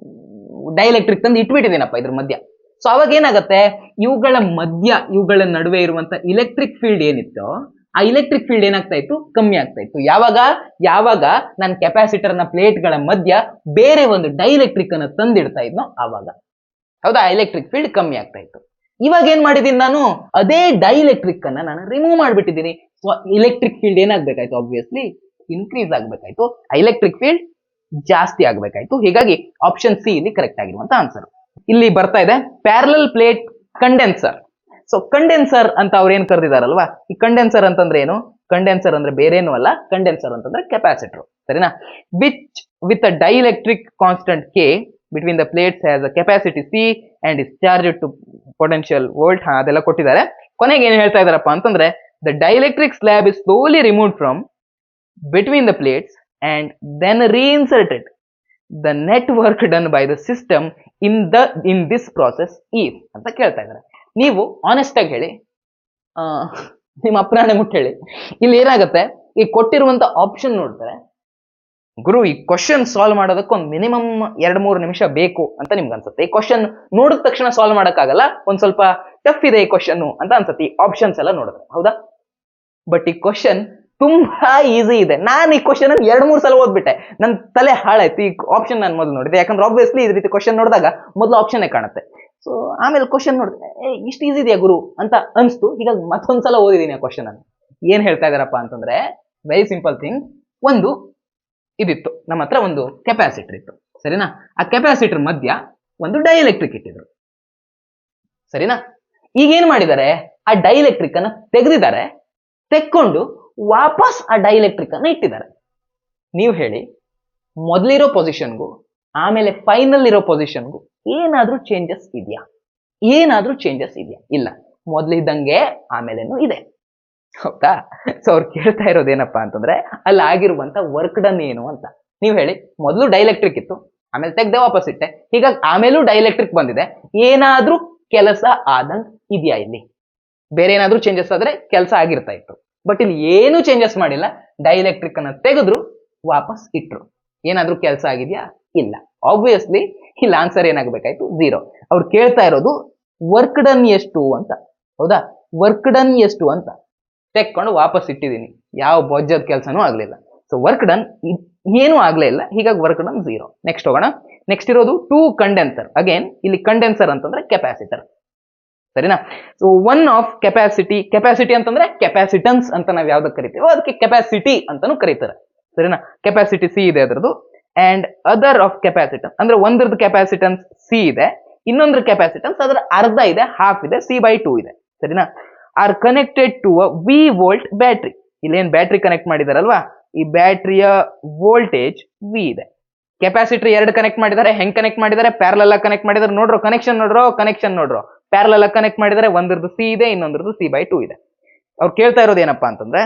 S1: ಡೈಎಲೆಕ್ಟ್ರಿಕ್ ತಂದು ಇಟ್ಬಿಟ್ಟಿದ್ದೀನಪ್ಪ ಇದ್ರ ಮಧ್ಯ. ಸೊ ಅವಾಗ ಏನಾಗುತ್ತೆ, ಇವುಗಳ ನಡುವೆ ಇರುವಂತ ಇಲೆಕ್ಟ್ರಿಕ್ ಫೀಲ್ಡ್ ಏನಿತ್ತು, ಆ ಇಲೆಕ್ಟ್ರಿಕ್ ಫೀಲ್ಡ್ ಏನಾಗ್ತಾ ಇತ್ತು, ಕಮ್ಮಿ ಆಗ್ತಾ ಇತ್ತು. ಯಾವಾಗ ನಾನು ಕೆಪಾಸಿಟರ್ ನ ಪ್ಲೇಟ್ ಗಳ ಮಧ್ಯ ಬೇರೆ ಒಂದು ಡೈಎಲೆಕ್ಟ್ರಿಕ್ ಅನ್ನು ತಂದಿಡ್ತಾ ಇದ್ನೋ ಆವಾಗ, ಹೌದಾ, ಎಲೆಕ್ಟ್ರಿಕ್ ಫೀಲ್ಡ್ ಕಮ್ಮಿ ಆಗ್ತಾ ಇತ್ತು. ಇವಾಗ ಏನ್ ಮಾಡಿದೀನಿ ನಾನು, ಅದೇ ಡೈಎಲೆಕ್ಟ್ರಿಕ್ ಅನ್ನ ನಾನು ರಿಮೂವ್ ಮಾಡ್ಬಿಟ್ಟಿದ್ದೀನಿ. ಸೊ ಇಲೆಕ್ಟ್ರಿಕ್ ಫೀಲ್ಡ್ ಏನಾಗ್ಬೇಕಾಯ್ತು, ಆಬ್ವಿಯಸ್ಲಿ ಇನ್ಕ್ರೀಸ್ ಆಗ್ಬೇಕಾಯ್ತು, ಎಲೆಕ್ಟ್ರಿಕ್ ಫೀಲ್ಡ್ ಜಾಸ್ತಿ ಆಗ್ಬೇಕಾಯ್ತು. ಹೀಗಾಗಿ ಆಪ್ಷನ್ ಸಿ ಇಲ್ಲಿ ಕರೆಕ್ಟ್ ಆಗಿರುವಂತ ಆನ್ಸರ್. ಇಲ್ಲಿ ಬರ್ತಾ ಇದೆ parallel plate condenser. So condenser ಅಂತ ಅವ್ರು ಏನ್ ಕರೆದಿದಾರಲ್ವಾ, ಈ ಕಂಡೆನ್ಸರ್ ಅಂತಂದ್ರೆ ಏನು, ಕಂಡೆನ್ಸರ್ ಅಂದ್ರೆ ಬೇರೇನು ಅಲ್ಲ, ಕಂಡೆನ್ಸರ್ ಅಂತಂದ್ರೆ ಕೆಪಾಸಿಟರ್, ಸರಿನಾ. Which with a dielectric constant K between the plates has a capacity C and is charge to potential volt. ಅದೆಲ್ಲ ಕೊಟ್ಟಿದ್ದಾರೆ. ಕೊನೆಗೆ ಏನ್ ಹೇಳ್ತಾ ಇದಾರಪ್ಪ ಅಂತಂದ್ರೆ, the dielectric slab is slowly removed from between the plates and then reinserted. The net work done by the system in this process is ಅಂತ ಕೇಳ್ತಾ ಇದ್ದಾರೆ. ನೀವು ಆನೆಸ್ಟ್ ಆಗಿ ಹೇಳಿ, ನಿಮ್ಮ ಅಪ್ರಾಣೆ ಮುಟ್ಟು ಹೇಳಿ, ಇಲ್ಲಿ ಏನಾಗುತ್ತೆ, ಈ ಕೊಟ್ಟಿರುವಂತ ಆಪ್ಷನ್ ನೋಡಿದ್ರೆ, ಗುರು ಈ ಕ್ವಶನ್ ಸಾಲ್ವ್ ಮಾಡೋದಕ್ಕೆ ಒಂದು ಮಿನಿಮಮ್ 2-3 ನಿಮಿಷ ಬೇಕು ಅಂತ ನಿಮ್ಗೆ ಅನ್ಸುತ್ತೆ. ಈ ಕ್ವಶನ್ ನೋಡಿದ ತಕ್ಷಣ ಸಾಲ್ವ್ ಮಾಡಕ್ಕಾಗಲ್ಲ, ಒಂದ್ ಸ್ವಲ್ಪ ಟಫ್ ಇದೆ ಈ ಕ್ವಶನ್ ಅಂತ ಅನ್ಸುತ್ತೆ ಈ ಆಪ್ಷನ್ಸ್ ಎಲ್ಲ ನೋಡಿದ್ರೆ, ಹೌದಾ. ಬಟ್ ಈ ಕ್ವಶನ್ ತುಂಬಾ ಈಸಿ ಇದೆ. ನಾನು ಈ ಕ್ವಶನ್ 2-3 ಸಲ ಓದ್ಬಿಟ್ಟೆ, ನನ್ನ ತಲೆ ಹಾಳಾಯ್ತು. ಈ ಆಪ್ಷನ್ ನಾನು ಮೊದಲು ನೋಡಿದೆ, ಯಾಕಂದ್ರೆ ಆಬ್ವಿಯಸ್ಲಿ ಈ ರೀತಿ ಕ್ವಶನ್ ನೋಡಿದಾಗ ಮೊದಲು ಆಪ್ಷನ್ ಕಾಣುತ್ತೆ. ಸೊ ಆಮೇಲೆ ಕ್ವಶನ್ ನೋಡಿದ್ರೆ ಇಷ್ಟು ಈಸಿ ಇದೆಯಾ ಗುರು ಅಂತ ಅನ್ಸ್ತು. ಹೀಗಾಗಿ ಮತ್ತೊಂದ್ಸಲ ಓದಿದೀನಿ ಆ ಕ್ವಶನ್ ಅನ್ನು. ಏನ್ ಹೇಳ್ತಾ ಇದಾರಪ್ಪ ಅಂತಂದ್ರೆ, ವೆರಿ ಸಿಂಪಲ್ ಥಿಂಗ್. ಒಂದು ಇದಿತ್ತು, ನಮ್ಮ ಹತ್ರ ಒಂದು ಕೆಪಾಸಿಟರ್ ಇತ್ತು, ಸರಿನಾ. ಆ ಕೆಪಾಸಿಟರ್ ಮಧ್ಯ ಒಂದು ಡೈಎಲೆಕ್ಟ್ರಿಕ್ ಇಟ್ಟಿದ್ರು, ಸರಿನಾ. ಈಗ ಏನ್ ಮಾಡಿದ್ದಾರೆ, ಆ ಡೈಎಲೆಕ್ಟ್ರಿಕ್ ಅನ್ನ ತೆಗೆಕೊಂಡು ವಾಪಸ್ ಆ ಡೈಎಲೆಕ್ಟ್ರಿಕ್ ಅನ್ನ ಇಟ್ಟಿದ್ದಾರೆ. ನೀವು ಹೇಳಿ, ಮೊದಲಿರೋ ಪೊಸಿಷನ್ಗೂ ಆಮೇಲೆ ಫೈನಲ್ ಇರೋ ಪೊಸಿಷನ್ಗೂ ಏನಾದ್ರೂ ಚೇಂಜಸ್ ಇದೆಯಾ? ಇಲ್ಲ, ಮೊದಲಿದ್ದಂಗೆ ಆಮೇಲೆನೂ ಇದೆ, ಹೌದಾ. ಸೊ ಅವ್ರು ಕೇಳ್ತಾ ಇರೋದೇನಪ್ಪಾ ಅಂತಂದ್ರೆ, ಅಲ್ಲಿ ಆಗಿರುವಂತ ವರ್ಕ್ ಡನ್ ಏನು ಅಂತ. ನೀವು ಹೇಳಿ, ಮೊದಲು ಡೈಎಲೆಕ್ಟ್ರಿಕ್ ಇತ್ತು, ಆಮೇಲೆ ತೆಗ್ದೆ ವಾಪಸ್ ಇಟ್ಟೆ, ಹೀಗಾಗಿ ಆಮೇಲೂ ಡೈಎಲೆಕ್ಟ್ರಿಕ್ ಬಂದಿದೆ, ಏನಾದ್ರೂ ಕೆಲಸ ಆದಂಗ್ ಇದೆಯಾ? ಇಲ್ಲಿ ಬೇರೆ ಏನಾದ್ರೂ ಚೇಂಜಸ್ ಆದ್ರೆ ಕೆಲಸ ಆಗಿರ್ತಾ ಇತ್ತು. ಬಟ್ ಇಲ್ಲಿ ಏನು ಚೇಂಜಸ್ ಮಾಡಿಲ್ಲ, ಡೈಎಲೆಕ್ಟ್ರಿಕ್ ಅನ್ನ ತೆಗೆದ್ರು ವಾಪಸ್ ಇಟ್ರು. ಏನಾದ್ರೂ ಕೆಲಸ ಆಗಿದ್ಯಾ? ಇಲ್ಲ. ಆಬ್ವಿಯಸ್ಲಿ ಇಲ್ಲಿ ಆನ್ಸರ್ ಏನಾಗಬೇಕಾಯ್ತು? 0. ಅವ್ರು ಕೇಳ್ತಾ ಇರೋದು ವರ್ಕ್ ಡನ್ ಎಷ್ಟು ಅಂತ, ಹೌದಾ. ವರ್ಕ್ ಡನ್ ಎಷ್ಟು ಅಂತ ತೆಕ್ಕೊಂಡು ವಾಪಸ್ ಇಟ್ಟಿದ್ದೀನಿ, ಯಾವ ಬೊಜ್ಜದ ಕೆಲಸನೂ ಆಗ್ಲಿಲ್ಲ. ಸೊ ವರ್ಕ್ ಡನ್ ಏನೂ ಆಗ್ಲೇ ಇಲ್ಲ, ಹೀಗಾಗಿ ವರ್ಕ್ ಡನ್ 0. ನೆಕ್ಸ್ಟ್ ಹೋಗೋಣ. ನೆಕ್ಸ್ಟ್ ಇರೋದು ಟು ಕಂಡೆನ್ಸರ್. ಅಗೇನ್ ಇಲ್ಲಿ ಕಂಡೆನ್ಸರ್ ಅಂತಂದ್ರೆ ಕೆಪಾಸಿಟರ್, ಸರಿನಾ. ಸೊ ಒನ್ ಆಫ್ ಕೆಪಾಸಿಟಿ ಅಂತಂದ್ರೆ ಕೆಪಾಸಿಟನ್ಸ್ ಅಂತ ನಾವ್ ಯಾವ್ದಕ್ಕೆ ಕರಿತೀವೋ ಅದಕ್ಕೆ ಕೆಪಾಸಿಟಿ ಅಂತಾನು ಕರೀತಾರೆ, ಸರಿನಾ. ಕೆಪಾಸಿಟಿ ಸಿ ಇದೆ ಅದರದ್ದು. ಅಂಡ್ ಅದರ್ ಆಫ್ ಕೆಪಾಸಿಟನ್ಸ್ ಅಂದ್ರೆ ಒಂದ್ರದ್ದು ಕೆಪಾಸಿಟನ್ಸ್ ಸಿ ಇದೆ, ಇನ್ನೊಂದ್ರ ಕೆಪಾಸಿಟನ್ಸ್ ಅದರ ಅರ್ಧ ಇದೆ, ಹಾಫ್ ಇದೆ, C/2 ಇದೆ, ಸರಿನಾ. Are connected to a V volt battery. ಇಲ್ಲೇನ್ ಬ್ಯಾಟ್ರಿ ಕನೆಕ್ಟ್ ಮಾಡಿದಾರಲ್ವಾ, ಈ ಬ್ಯಾಟ್ರಿಯ ವೋಲ್ಟೇಜ್ V ಇದೆ. ಕೆಪಾಸಿಟರ್ 2 ಕನೆಕ್ಟ್ ಮಾಡಿದ್ದಾರೆ. ಹೆಂಗ್ ಕನೆಕ್ಟ್ ಮಾಡಿದ್ದಾರೆ? ಪ್ಯಾರಲಲ್ ಆಗಿ ಕನೆಕ್ಟ್ ಮಾಡಿದ್ದಾರೆ. ಕನೆಕ್ಷನ್ ನೋಡ್ರೋ ಪ್ಯಾರಲಲ್ ಆಗಿ ಕನೆಕ್ಟ್ ಮಾಡಿದರೆ, ಒಂದ್ರದ್ದು ಸಿ ಇದೆ, ಇನ್ನೊಂದ್ರದ್ದು C/2 ಇದೆ. ಅವ್ರು ಕೇಳ್ತಾ ಇರೋದು ಏನಪ್ಪಾ ಅಂತಂದ್ರೆ,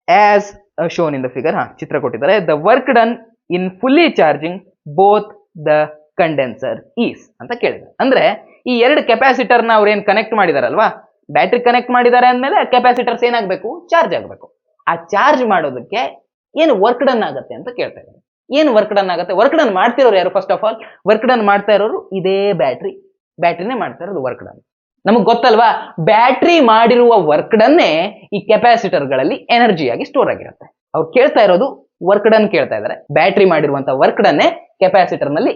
S1: as shown in the figure, ಚಿತ್ರ ಕೊಟ್ಟಿದ್ದಾರೆ, the work done in fully charging both the condenser is ಅಂತ ಕೇಳಿದ್ದಾರೆ. ಅಂದ್ರೆ ಈ 2 ಕೆಪಾಸಿಟರ್ ನ ಅವ್ರು ಏನ್ ಕನೆಕ್ಟ್ ಮಾಡಿದಾರಲ್ವಾ, ಬ್ಯಾಟ್ರಿ ಕನೆಕ್ಟ್ ಮಾಡಿದ್ದಾರೆ ಅಂದ್ಮೇಲೆ ಕೆಪಾಸಿಟರ್ಸ್ ಏನಾಗಬೇಕು? ಚಾರ್ಜ್ ಆಗಬೇಕು. ಆ ಚಾರ್ಜ್ ಮಾಡೋದಕ್ಕೆ ಏನು ವರ್ಕ್ ಡನ್ ಆಗುತ್ತೆ ಅಂತ ಕೇಳ್ತಾ ಇದ್ದಾರೆ. ಏನು ವರ್ಕ್ ಡನ್ ಆಗುತ್ತೆ? ವರ್ಕ್ ಡನ್ ಮಾಡ್ತಿರೋರು ಯಾರು? First of all work done ಮಾಡ್ತಾ ಇರೋರು ಇದೇ ಬ್ಯಾಟ್ರಿನೇ ಮಾಡ್ತಾ ಇರೋದು ವರ್ಕ್ ಡನ್. ನಮಗ್ ಗೊತ್ತಲ್ವಾ, ಬ್ಯಾಟ್ರಿ ಮಾಡಿರುವ ವರ್ಕ್ ಡನ್ನೇ ಈ ಕೆಪಾಸಿಟರ್ ಗಳಲ್ಲಿ ಎನರ್ಜಿಯಾಗಿ ಸ್ಟೋರ್ ಆಗಿರುತ್ತೆ. ಅವ್ರು ಕೇಳ್ತಾ ಇರೋದು ವರ್ಕ್ ಡನ್ ಕೇಳ್ತಾ ಇದ್ದಾರೆ. ಬ್ಯಾಟ್ರಿ ಮಾಡಿರುವಂತ ವರ್ಕ್ ಡನ್ನೇ ಕೆಪಾಸಿಟರ್ ನಲ್ಲಿ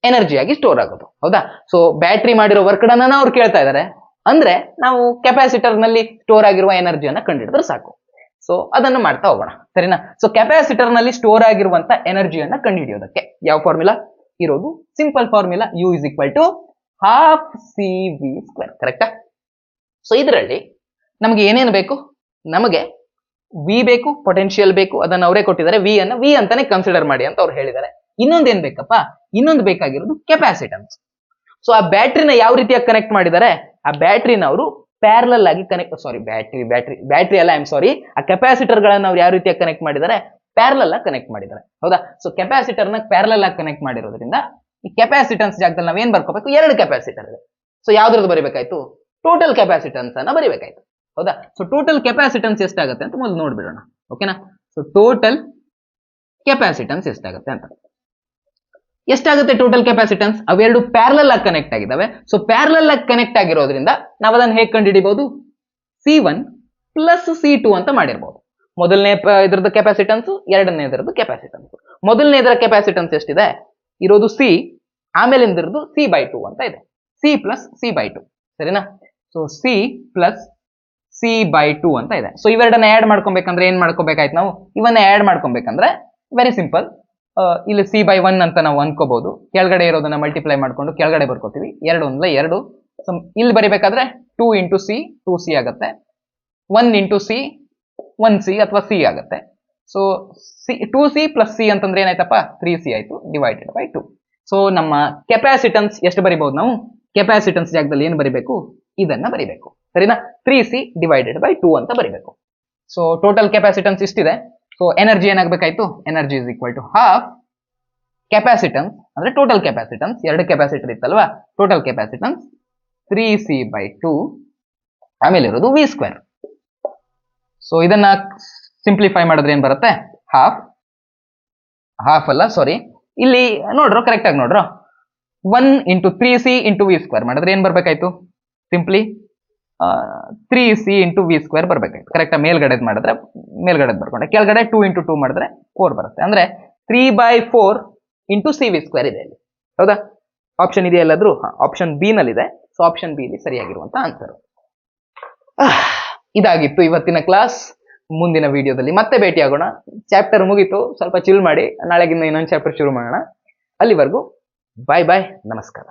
S1: ಎನರ್ಜಿಯಾಗಿ ಸ್ಟೋರ್ ಆಗೋದು, ಹೌದಾ. ಸೊ ಬ್ಯಾಟ್ರಿ ಮಾಡಿರೋ ವರ್ಕ್ ಡನ್ ಅನ್ನ ಅವ್ರು ಕೇಳ್ತಾ ಇದ್ದಾರೆ ಅಂದ್ರೆ ನಾವು ಕೆಪಾಸಿಟರ್ ನಲ್ಲಿ ಸ್ಟೋರ್ ಆಗಿರುವ ಎನರ್ಜಿಯನ್ನ ಕಂಡುಹಿಡಿದ್ರೆ ಸಾಕು. ಸೊ ಅದನ್ನು ಮಾಡ್ತಾ ಹೋಗೋಣ, ಸರಿನಾ. ಸೊ ಕೆಪಾಸಿಟರ್ ನಲ್ಲಿ ಸ್ಟೋರ್ ಆಗಿರುವಂತ ಎನರ್ಜಿಯನ್ನ ಕಂಡುಹಿಡಿಯೋದಕ್ಕೆ ಯಾವ ಫಾರ್ಮುಲಾ ಇರೋದು? ಸಿಂಪಲ್ ಫಾರ್ಮುಲಾ, U = ½ CV², ಕರೆಕ್ಟಾ. ಸೊ ಇದರಲ್ಲಿ ನಮಗೆ ಏನೇನು ಬೇಕು? ನಮಗೆ V ಬೇಕು, ಪೊಟೆನ್ಶಿಯಲ್ ಬೇಕು, ಅದನ್ನ ಅವರೇ ಕೊಟ್ಟಿದ್ದಾರೆ. V ಅನ್ನ V ಅಂತಾನೆ ಕನ್ಸಿಡರ್ ಮಾಡಿ ಅಂತ ಅವ್ರು ಹೇಳಿದ್ದಾರೆ. ಇನ್ನೊಂದೇನ್ ಬೇಕಪ್ಪ? ಇನ್ನೊಂದು ಬೇಕಾಗಿರೋದು ಕೆಪಾಸಿಟನ್ಸ್. ಸೊ ಆ ಬ್ಯಾಟ್ರಿನ ಯಾವ ರೀತಿಯಾಗಿ ಕನೆಕ್ಟ್ ಮಾಡಿದ್ದಾರೆ? ಆ ಬ್ಯಾಟ್ರಿನ ಅವರು ಪ್ಯಾರಲಲ್ ಆಗಿ ಕನೆಕ್ಟ್ ಬ್ಯಾಟ್ರಿ ಅಲ್ಲ, ಸಾರಿ, ಆ ಕೆಪಾಸಿಟರ್ ಗಳನ್ನ ನಾವು ಯಾವ ರೀತಿಯಾಗಿ ಕನೆಕ್ಟ್ ಮಾಡಿದ್ದಾರೆ, ಪ್ಯಾರಲಲ್ ಆಗಿ ಕನೆಕ್ಟ್ ಮಾಡಿದ್ದಾರೆ. ಹೌದಾ? ಸೊ ಕೆಪಾಸಿಟರ್ ನ ಪ್ಯಾರಲಲ್ ಆಗಿ ಕನೆಕ್ಟ್ ಮಾಡಿರೋದ್ರಿಂದ ಈ ಕೆಪಾಸಿಟನ್ಸ್ ಜಾಗದಲ್ಲಿ ನಾವೇನ್ ಬರ್ಕೋಬೇಕು, 2 ಕೆಪಾಸಿಟರ್ ಇದೆ. ಸೊ ಯಾವ್ದ್ರದ್ದು ಬರಿಬೇಕಾಯ್ತು, ಟೋಟಲ್ ಕೆಪಾಸಿಟನ್ಸ್ ಅನ್ನ ಬರಿಬೇಕಾಯ್ತು. ಹೌದಾ? ಸೊ ಟೋಟಲ್ ಕೆಪಾಸಿಟನ್ಸ್ ಎಷ್ಟಾಗುತ್ತೆ ಅಂತ ಮೊದಲು ನೋಡ್ಬಿಡೋಣ. ಓಕೆನಾ? ಸೊ ಟೋಟಲ್ ಕೆಪಾಸಿಟನ್ಸ್ ಎಷ್ಟಾಗುತ್ತೆ ಅಂತ, ಎಷ್ಟಾಗುತ್ತೆ ಟೋಟಲ್ ಕೆಪಾಸಿಟನ್ಸ್? ಅವೆರಡು ಪ್ಯಾರಲಲ್ ಆಗಿ ಕನೆಕ್ಟ್ ಆಗಿದ್ದಾವೆ. ಸೊ ಪ್ಯಾರಲಲ್ ಆಗಿ ಕನೆಕ್ಟ್ ಆಗಿರೋದ್ರಿಂದ ನಾವು ಅದನ್ನು ಹೇಗೆ ಕಂಡುಹಿಡಿಬಹುದು, C1 ಪ್ಲಸ್ C2 ಅಂತ ಮಾಡಿರ್ಬೋದು. ಮೊದಲನೇ ಇದ್ರದ್ದು ಕೆಪಾಸಿಟನ್ಸ್, ಎರಡನೇ ಇದರದ್ದು ಕೆಪಾಸಿಟನ್ಸ್. ಮೊದಲನೇ ಇದರ ಕೆಪಾಸಿಟನ್ಸ್ ಎಷ್ಟಿದೆ ಇರೋದು C, ಆಮೇಲೆ ಇದರದ್ದು C/2 ಅಂತ ಇದೆ. C ಪ್ಲಸ್ C/2, ಸರಿನಾ? ಸೊ C ಪ್ಲಸ್ C/2 ಅಂತ ಇದೆ. ಸೊ ಇವೆರಡನ್ನ ಆಡ್ ಮಾಡ್ಕೊಬೇಕಂದ್ರೆ ಏನ್ ಮಾಡ್ಕೋಬೇಕಾಯ್ತು ನಾವು, ಇವನ್ನ ಆಡ್ ಮಾಡ್ಕೊಬೇಕಂದ್ರೆ ವೆರಿ ಸಿಂಪಲ್, ಇಲ್ಲಿ C/1 ಅಂತ ನಾವು ಅನ್ಕೋಬಹುದು. ಕೆಳಗಡೆ ಇರೋದನ್ನ ಮಲ್ಟಿಪ್ಲೈ ಮಾಡ್ಕೊಂಡು ಕೆಳಗಡೆ ಬರ್ಕೋತೀವಿ. 2 1 2. ಇಲ್ಲಿ ಬರಿಬೇಕಾದ್ರೆ 2 ಇಂಟು C 2C ಆಗುತ್ತೆ, 1 ಇಂಟು C 1C ಅಥವಾ C ಆಗುತ್ತೆ. ಸೊ 2C ಪ್ಲಸ್ C ಅಂತಂದ್ರೆ ಏನಾಯ್ತಪ್ಪ, 3C ಆಯ್ತು, ಡಿವೈಡೆಡ್ ಬೈ 2. ಸೊ ನಮ್ಮ ಕೆಪಾಸಿಟನ್ಸ್ ಎಷ್ಟು ಬರಿಬಹುದು ನಾವು, ಕೆಪಾಸಿಟನ್ಸ್ ಜಾಗದಲ್ಲಿ ಏನು ಬರಿಬೇಕು, ಇದನ್ನ ಬರಿಬೇಕು, ಸರಿನಾ? 3C ಡಿವೈಡೆಡ್ ಬೈ 2 ಅಂತ ಬರಿಬೇಕು. ಸೊ ಟೋಟಲ್ ಕೆಪಾಸಿಟನ್ಸ್ ಇಷ್ಟಿದೆ. ಸೊ ಎನರ್ಜಿ ಏನಾಗಬೇಕಾಯ್ತು, energy is equal to half capacitance ಅಂದ್ರೆ ಟೋಟಲ್ ಕೆಪಾಸಿಟನ್ಸ್, 2 ಕೆಪಾಸಿಟರ್ ಇತ್ತಲ್ವಾ, ಟೋಟಲ್ ಕೆಪಾಸಿಟನ್ಸ್ 3C/2, ಆಮೇಲೆ ಇರೋದು V². ಸೊ ಇದನ್ನ ಸಿಂಪ್ಲಿಫೈ ಮಾಡಿದ್ರೆ ಏನ್ ಬರುತ್ತೆ, ಹಾಫ್ ಅಲ್ಲ, ಸಾರಿ, ಇಲ್ಲಿ ನೋಡ್ರು ಕರೆಕ್ಟ್ ಆಗಿ ನೋಡ್ರು, 1 ಇಂಟು 3C ಇಂಟು V² ಮಾಡಿದ್ರೆ ಏನ್ ಬರ್ಬೇಕಾಯ್ತು, ಸಿಂಪ್ಲಿ 3C ಇಂಟು V² ಬರ್ಬೇಕಾಯ್ತು. ಕರೆಕ್ಟ್ ಮೇಲ್ಗಡೆ ಮಾಡಿದ್ರೆ ಮೇಲ್ಗಡೆ ಬರ್ಕೊಂಡೆ, ಕೆಳಗಡೆ 2 ಇಂಟು 2 ಮಾಡಿದ್ರೆ 4 ಬರುತ್ತೆ. ಅಂದ್ರೆ 3/4 ಇಂಟು CV² ಇದೆ ಇಲ್ಲಿ. ಹೌದಾ? ಆಪ್ಷನ್ ಇದೆ ಎಲ್ಲಾದ್ರೂ, ಆಪ್ಷನ್ ಬಿ ನಲ್ಲಿದೆ. ಸೊ ಆಪ್ಷನ್ ಬಿ ಇಲ್ಲಿ ಸರಿಯಾಗಿರುವಂತ ಆನ್ಸರ್. ಇದಾಗಿತ್ತು ಇವತ್ತಿನ ಕ್ಲಾಸ್. ಮುಂದಿನ ವಿಡಿಯೋದಲ್ಲಿ ಮತ್ತೆ ಭೇಟಿ ಆಗೋಣ. ಚಾಪ್ಟರ್ ಮುಗೀತು, ಸ್ವಲ್ಪ ಚಿಲ್ ಮಾಡಿ ನಾಳೆಗಿನ್ನ ಇನ್ನೊಂದು ಚಾಪ್ಟರ್ ಶುರು ಮಾಡೋಣ. ಅಲ್ಲಿವರೆಗೂ ಬಾಯ್ ಬಾಯ್, ನಮಸ್ಕಾರ.